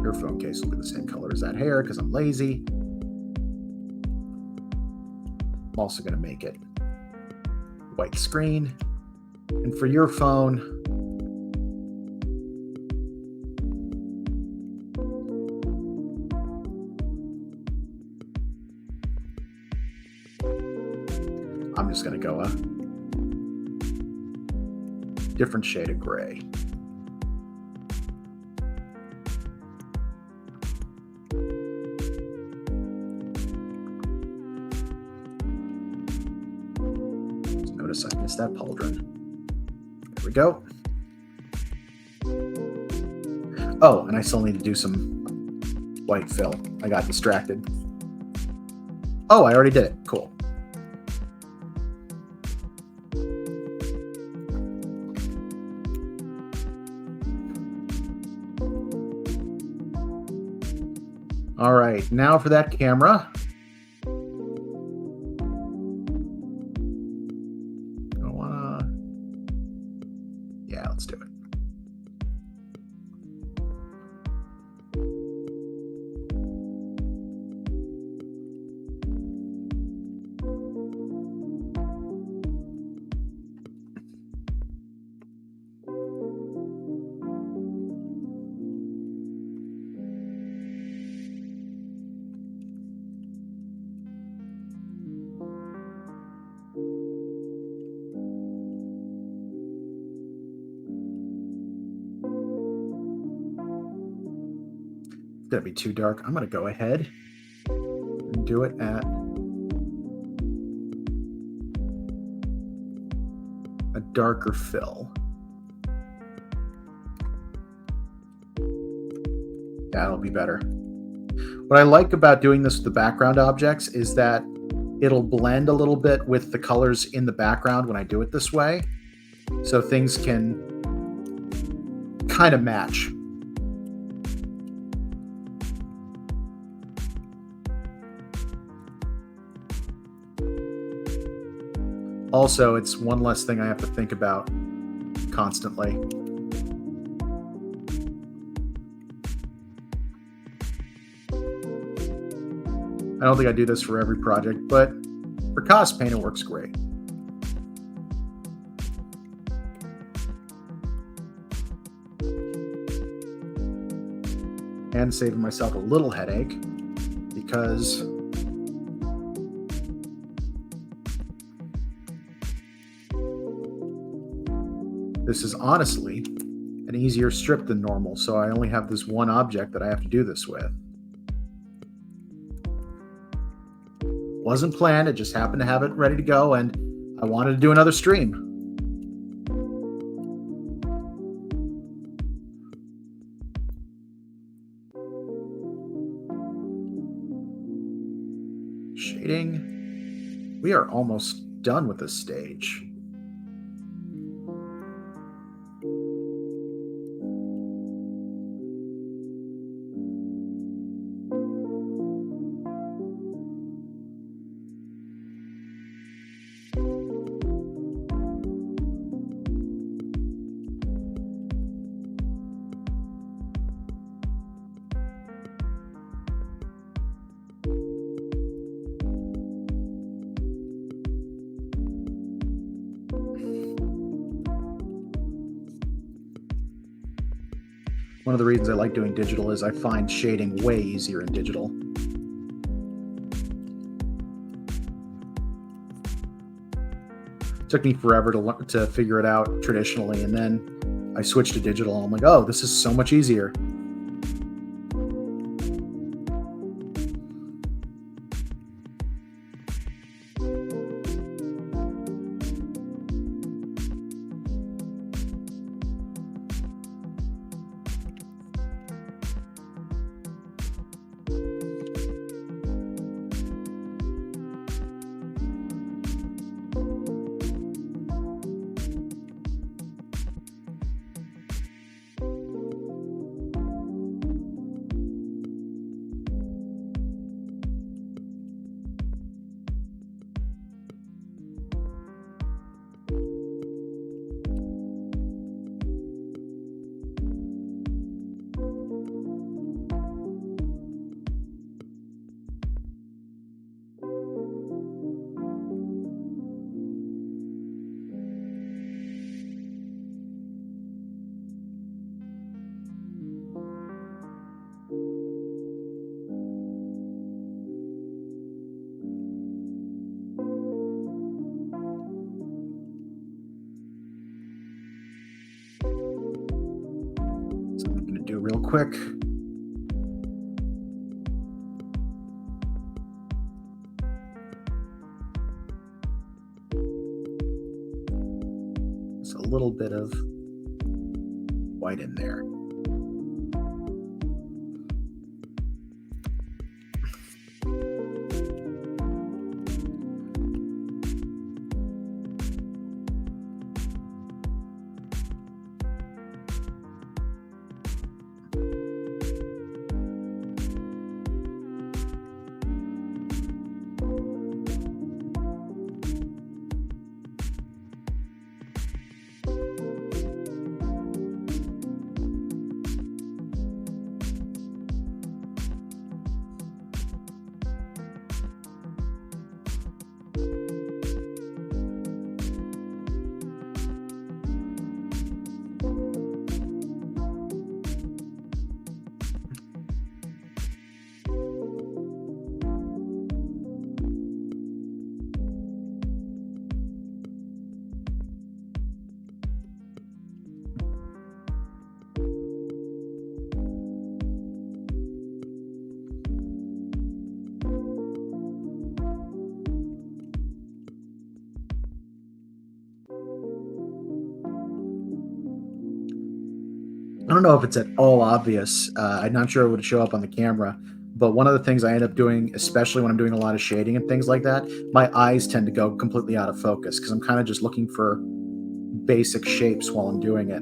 Your phone case will be the same color as that hair because I'm lazy. I'm also going to make it white screen. And for your phone, I'm just going to go a different shade of gray. Notice I missed that pauldron. There we go. Oh, and I still need to do some white fill. I got distracted. Oh, I already did it. Cool. All right, now for that camera. Yeah, let's do it. Gonna be too dark. I'm gonna go ahead and do it at a darker fill. That'll be better. What I like about doing this with the background objects is that it'll blend a little bit with the colors in the background when I do it this way, so things can kind of match. Also, it's one less thing I have to think about constantly. I don't think I do this for every project, but for CosPain, it works great. And saving myself a little headache because this is honestly an easier strip than normal, so I only have this one object that I have to do this with. Wasn't planned, it just happened to have it ready to go, and I wanted to do another stream. Shading. We are almost done with this stage. One of the reasons I like doing digital is I find shading way easier in digital. It took me forever to figure it out traditionally, and then I switched to digital, and I'm like, oh, this is so much easier. Real quick. Just a little bit of white in there. I don't know if it's at all obvious. I'm not sure it would show up on the camera, but one of the things I end up doing, especially when I'm doing a lot of shading and things like that, my eyes tend to go completely out of focus because I'm kind of just looking for basic shapes while I'm doing it.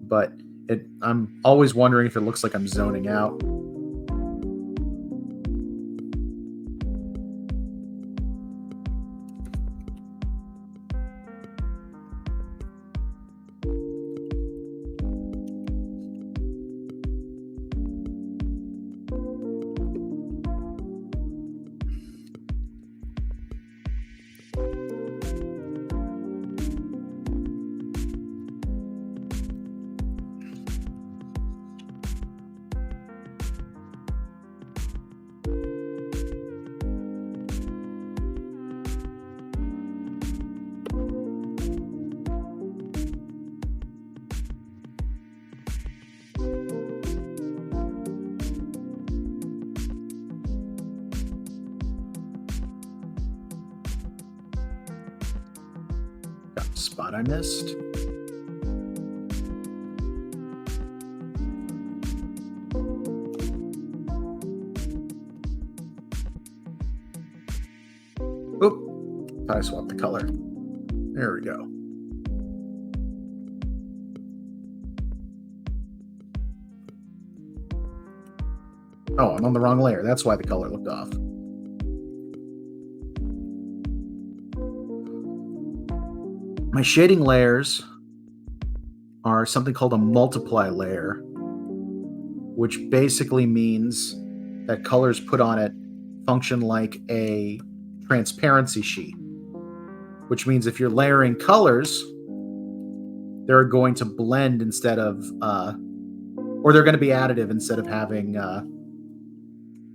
But I'm always wondering if it looks like I'm zoning out. Got the spot I missed. Oop, I swapped the color. There we go. Oh, I'm on the wrong layer. That's why the color looked off. My shading layers are something called a multiply layer, which basically means that colors put on it function like a transparency sheet, which means if you're layering colors, they're going to blend instead of, or they're going to be additive instead of having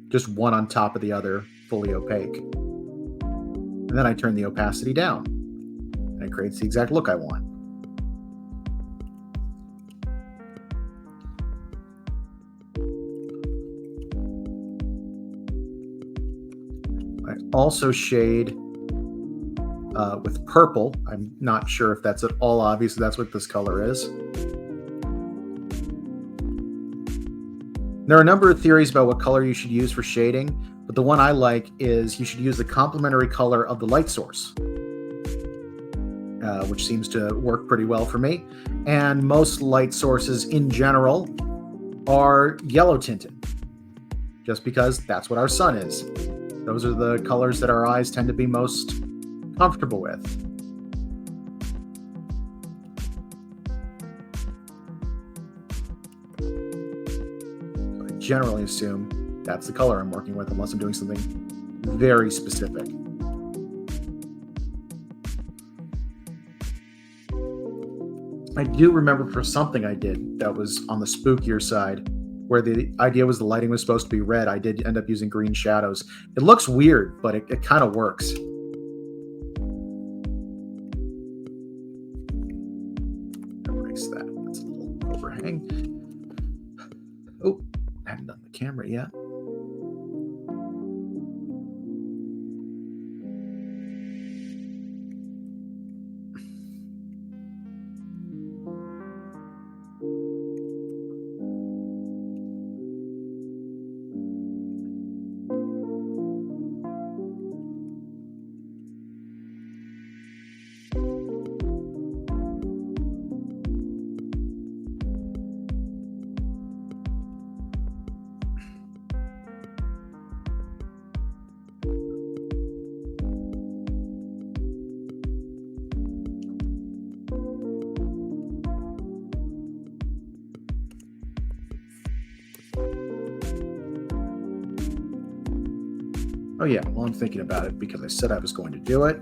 just one on top of the other fully opaque. And then I turn the opacity down, and it creates the exact look I want. I also shade with purple. I'm not sure if that's at all obvious. That's what this color is. There are a number of theories about what color you should use for shading, but the one I like is you should use the complementary color of the light source, which seems to work pretty well for me. And most light sources in general are yellow tinted, just because that's what our sun is. Those are the colors that our eyes tend to be most comfortable with. So I generally assume that's the color I'm working with, unless I'm doing something very specific. I do remember for something I did that was on the spookier side, where the idea was the lighting was supposed to be red. I did end up using green shadows. It looks weird, but it kind of works. Erase that. That's a little overhang. Oh, I haven't done the camera yet. Oh yeah, well, I'm thinking about it because I said I was going to do it.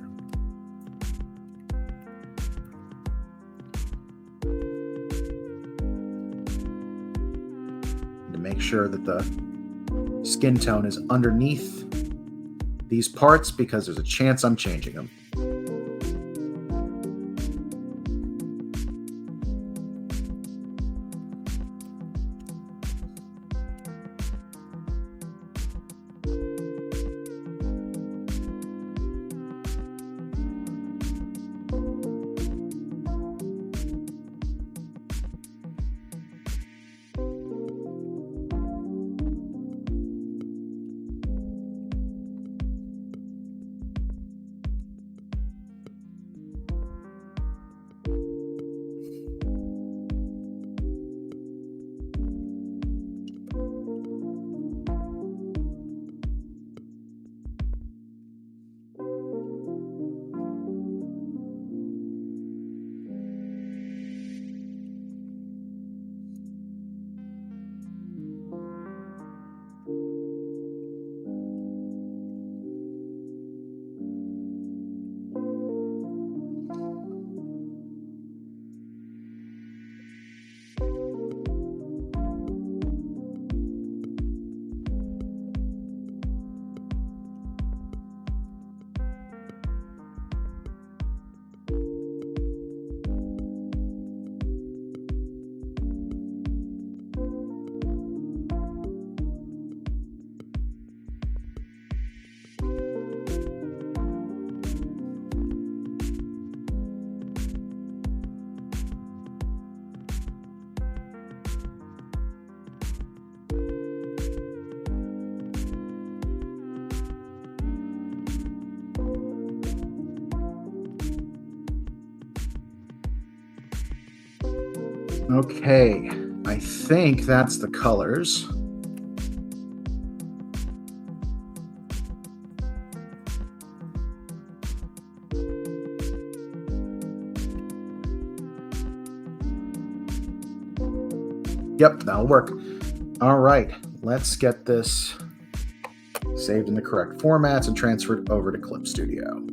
make sure that the skin tone is underneath these parts because there's a chance I'm changing them. Okay, I think that's the colors. Yep, that'll work. All right, let's get this saved in the correct formats and transferred over to Clip Studio.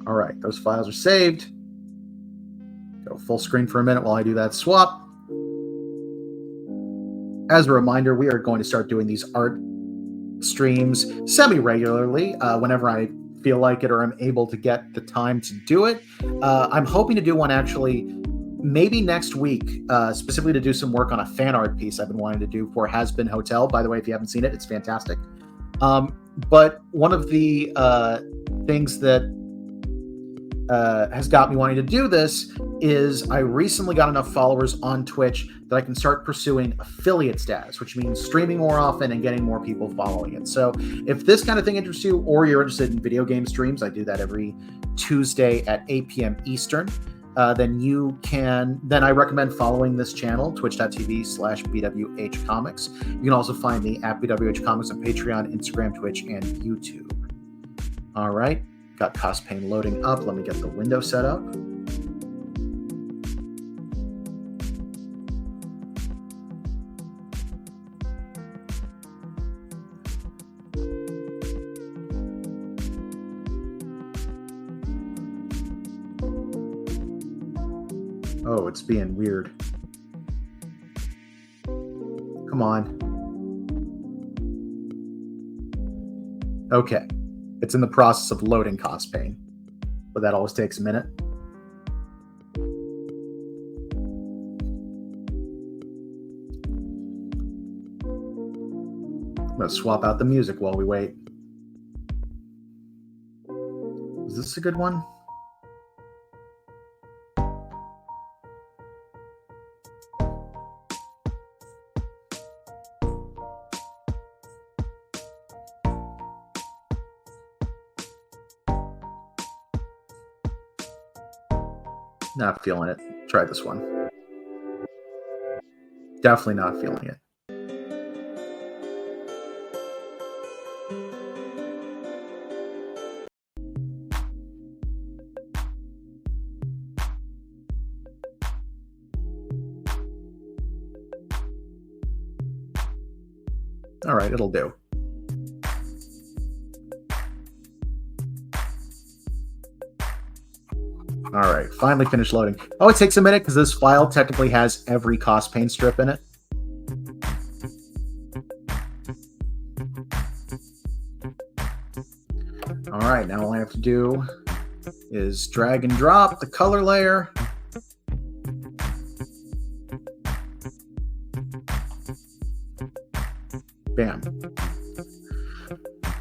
All right, those files are saved. Go full screen for a minute while I do that swap. As a reminder, we are going to start doing these art streams semi-regularly whenever I feel like it or I'm able to get the time to do it. I'm hoping to do one actually maybe next week, specifically to do some work on a fan art piece I've been wanting to do for Has Been Hotel. By the way, if you haven't seen it, it's fantastic. But one of the things that has got me wanting to do this is I recently got enough followers on Twitch that I can start pursuing affiliate status, which means streaming more often and getting more people following it. So if this kind of thing interests you, or you're interested in video game streams, I do that every Tuesday at 8 p.m. Eastern. Then I recommend following this channel, twitch.tv/BWHComics. You can also find me at BWHComics on Patreon, Instagram, Twitch, and YouTube. All right. Got CosPain loading up. Let me get the window set up. Oh, it's being weird. Come on. Okay. It's in the process of loading CosPain, but that always takes a minute. I'm going to swap out the music while we wait. Is this a good one? Not feeling it. Try this one. Definitely not feeling it. All right, it'll do. All right, finally finished loading. Oh, it takes a minute because this file technically has every CosPain strip in it. All right, now all I have to do is drag and drop the color layer. Bam.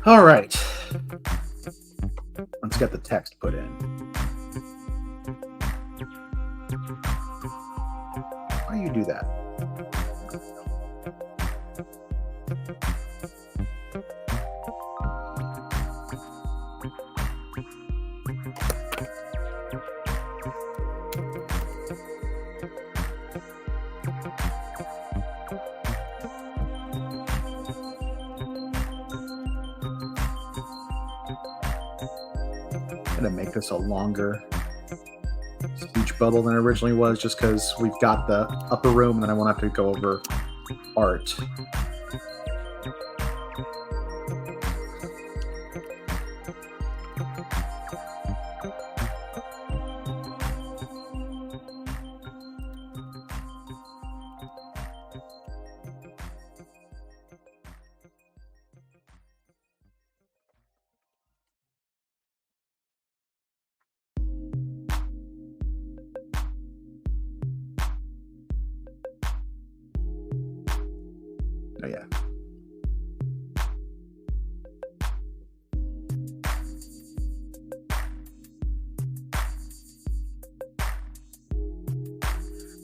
All right. Let's get the text put in. Why do you do that? I'm going to make this a longer speech bubble than it originally was, just because we've got the upper room and then I won't have to go over art. Oh, yeah.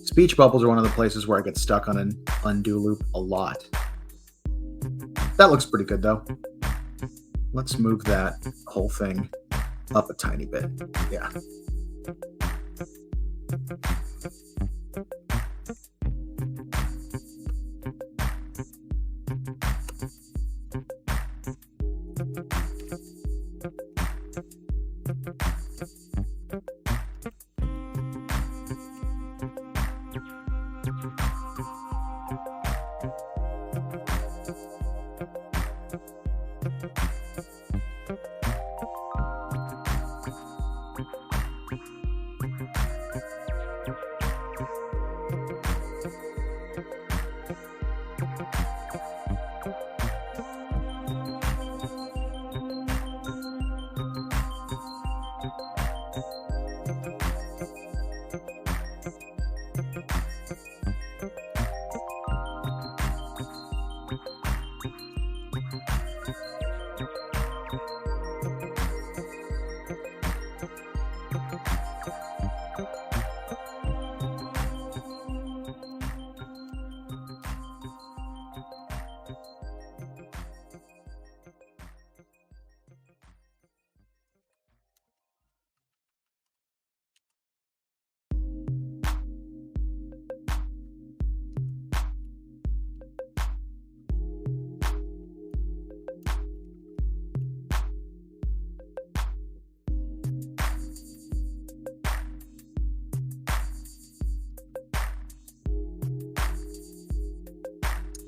Speech bubbles are one of the places where I get stuck on an undo loop a lot. That looks pretty good, though. Let's move that whole thing up a tiny bit. Yeah.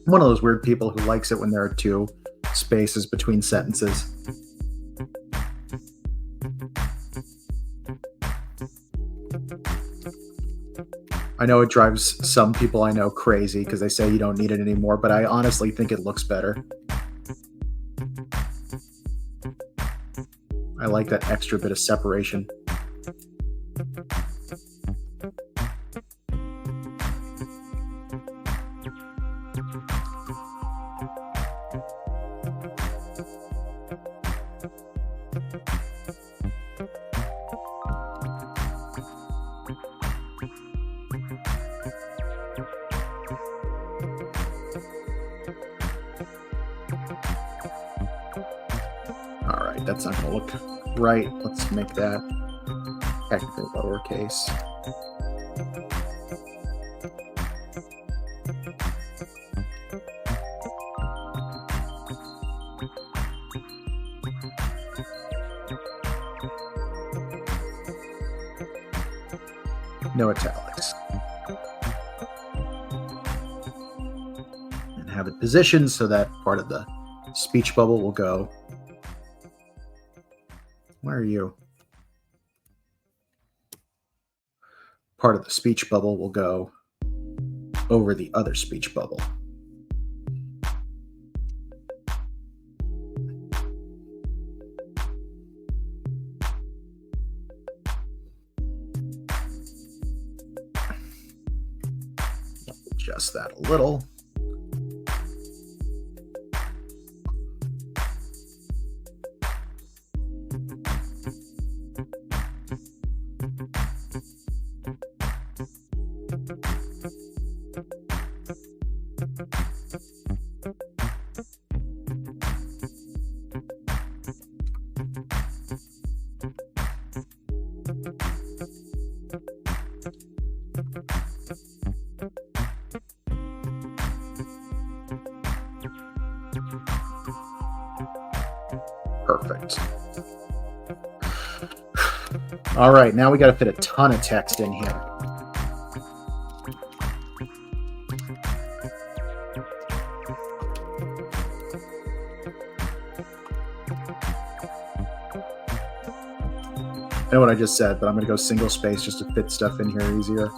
I'm one of those weird people who likes it when there are two spaces between sentences. I know it drives some people I know crazy because they say you don't need it anymore, but I honestly think it looks better. I like that extra bit of separation. All right, that's not going to look right. Let's make that technically lowercase. No italics. And have it position so that part of the speech bubble will go. Where are you? Part of the speech bubble will go over the other speech bubble. Adjust that a little. Perfect. All right, now we got to fit a ton of text in here. I know what I just said, but I'm going to go single space just to fit stuff in here easier.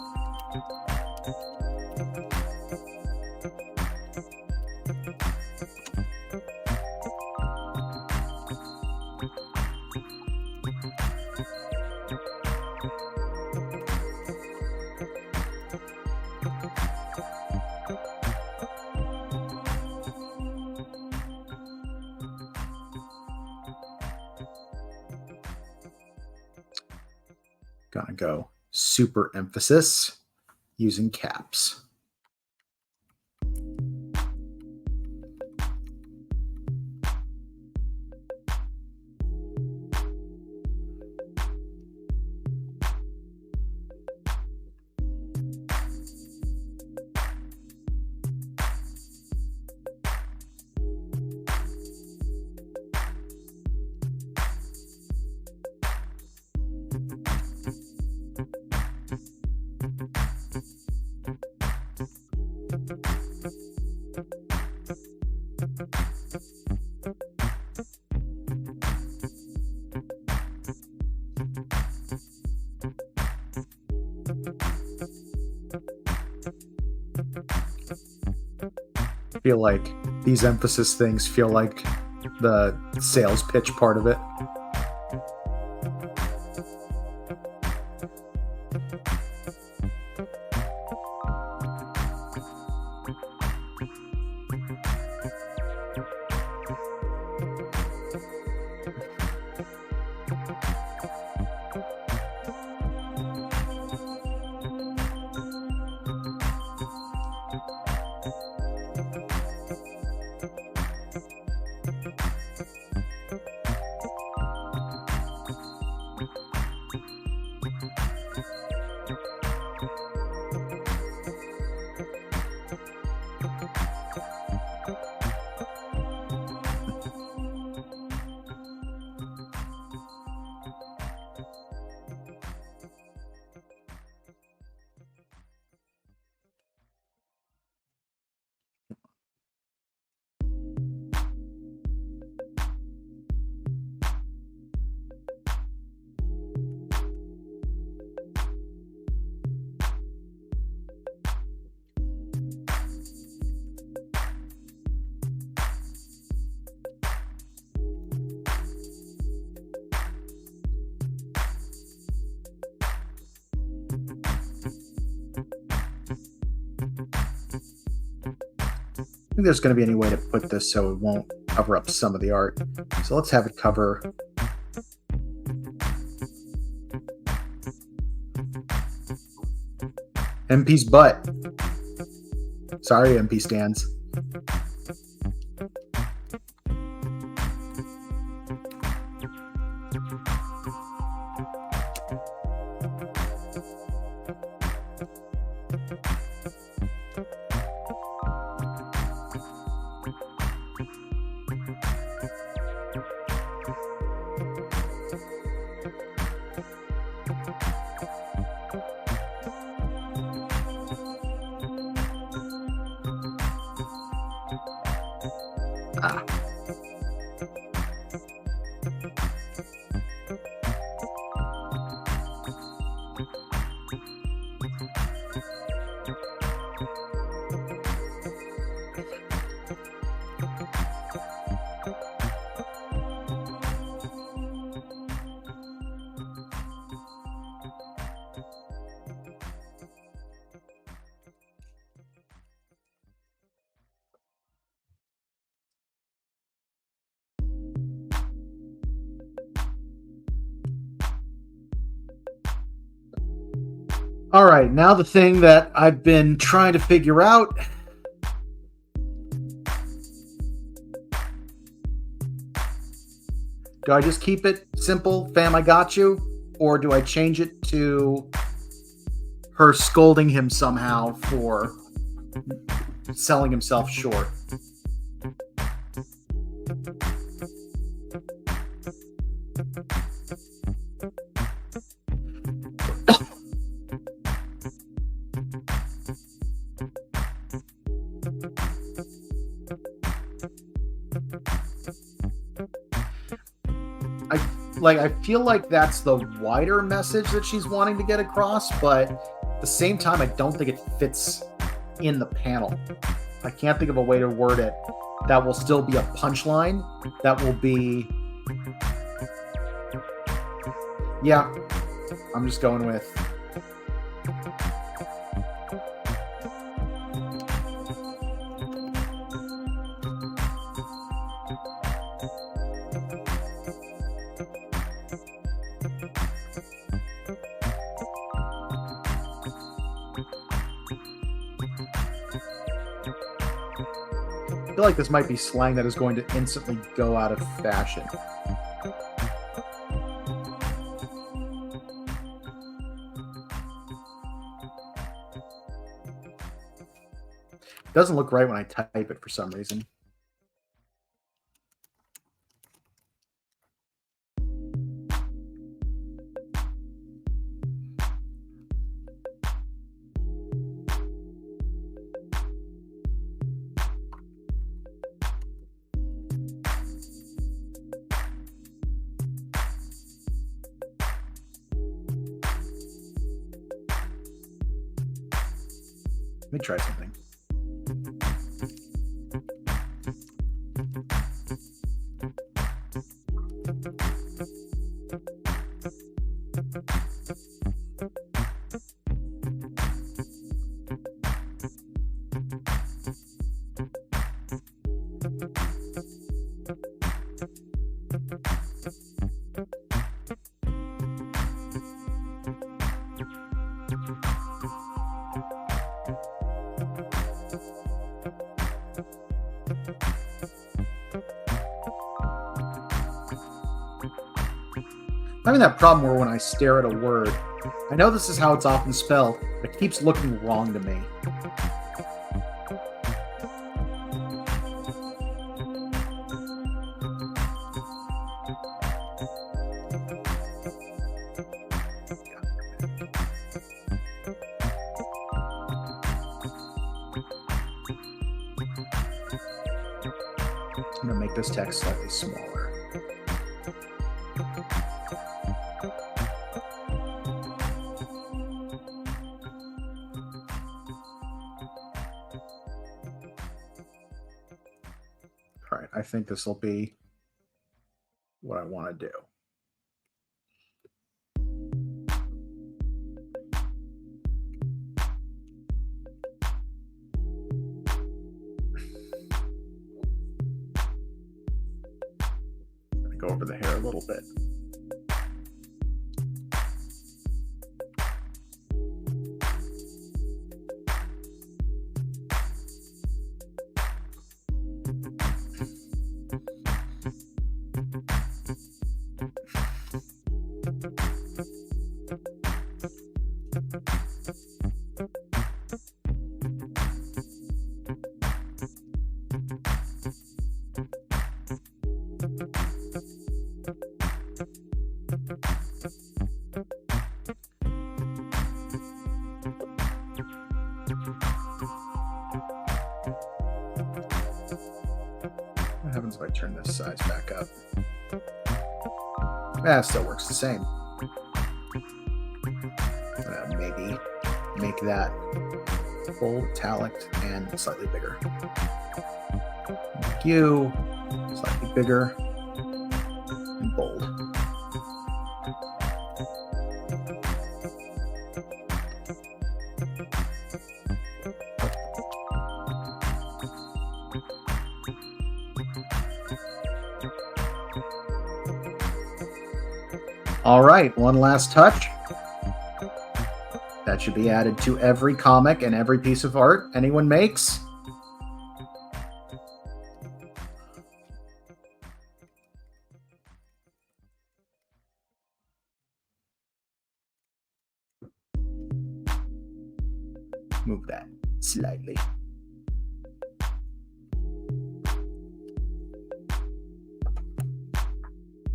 Gonna go super emphasis using caps. Feel like these emphasis things feel like the sales pitch part of it. I think there's going to be any way to put this so it won't cover up some of the art. So let's have it cover MP's butt. Sorry, MP stands. Ah. All right, now the thing that I've been trying to figure out. Do I just keep it simple, fam, I got you? Or do I change it to her scolding him somehow for selling himself short? I feel like that's the wider message that she's wanting to get across, but at the same time, I don't think it fits in the panel. I can't think of a way to word it that will still be a punchline, that will be... Yeah, I'm just going with... I feel like this might be slang that is going to instantly go out of fashion. It doesn't look right when I type it for some reason. Let me try something. I'm having that problem where when I stare at a word, I know this is how it's often spelled, but it keeps looking wrong to me. I'm going to make this text slightly smaller. All right, I think this will be what I want to do. Go over the hair a little bit. What happens if I turn this size back up? That still works the same. Maybe make that full italic and slightly bigger. Thank you. Slightly bigger and bold. All right, one last touch. That should be added to every comic and every piece of art anyone makes. Move that slightly.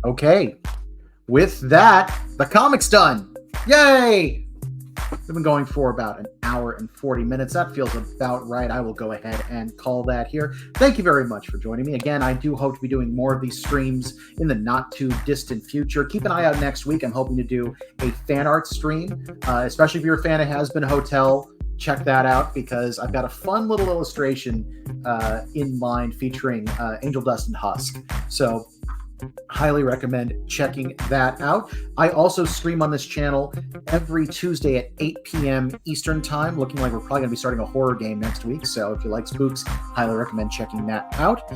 Okay. With that, the comic's done. Yay! We've been going for about an hour and 40 minutes. That feels about right. I will go ahead and call that here. Thank you very much for joining me. Again, I do hope to be doing more of these streams in the not too distant future. Keep an eye out next week. I'm hoping to do a fan art stream, especially if you're a fan of Has Been Hotel. Check that out because I've got a fun little illustration in mind featuring Angel Dust and Husk. So highly recommend checking that out. I also stream on this channel every Tuesday at 8 p.m. Eastern Time, looking like we're probably going to be starting a horror game next week. So if you like spooks, highly recommend checking that out.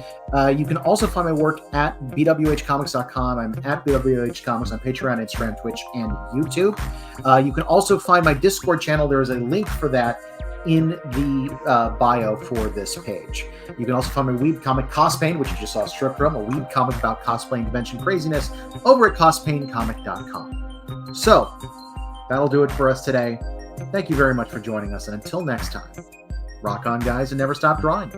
You can also find my work at BWHComics.com. I'm at BWHComics on Patreon, Instagram, Twitch, and YouTube. You can also find my Discord channel. There is a link for that in the bio for this page. You can also find my weeb comic CosPain, which you just saw a strip from, a weeb comic about cosplay and convention craziness, over at CosPainComic.com. So, that'll do it for us today. Thank you very much for joining us, and until next time, rock on, guys, and never stop drawing.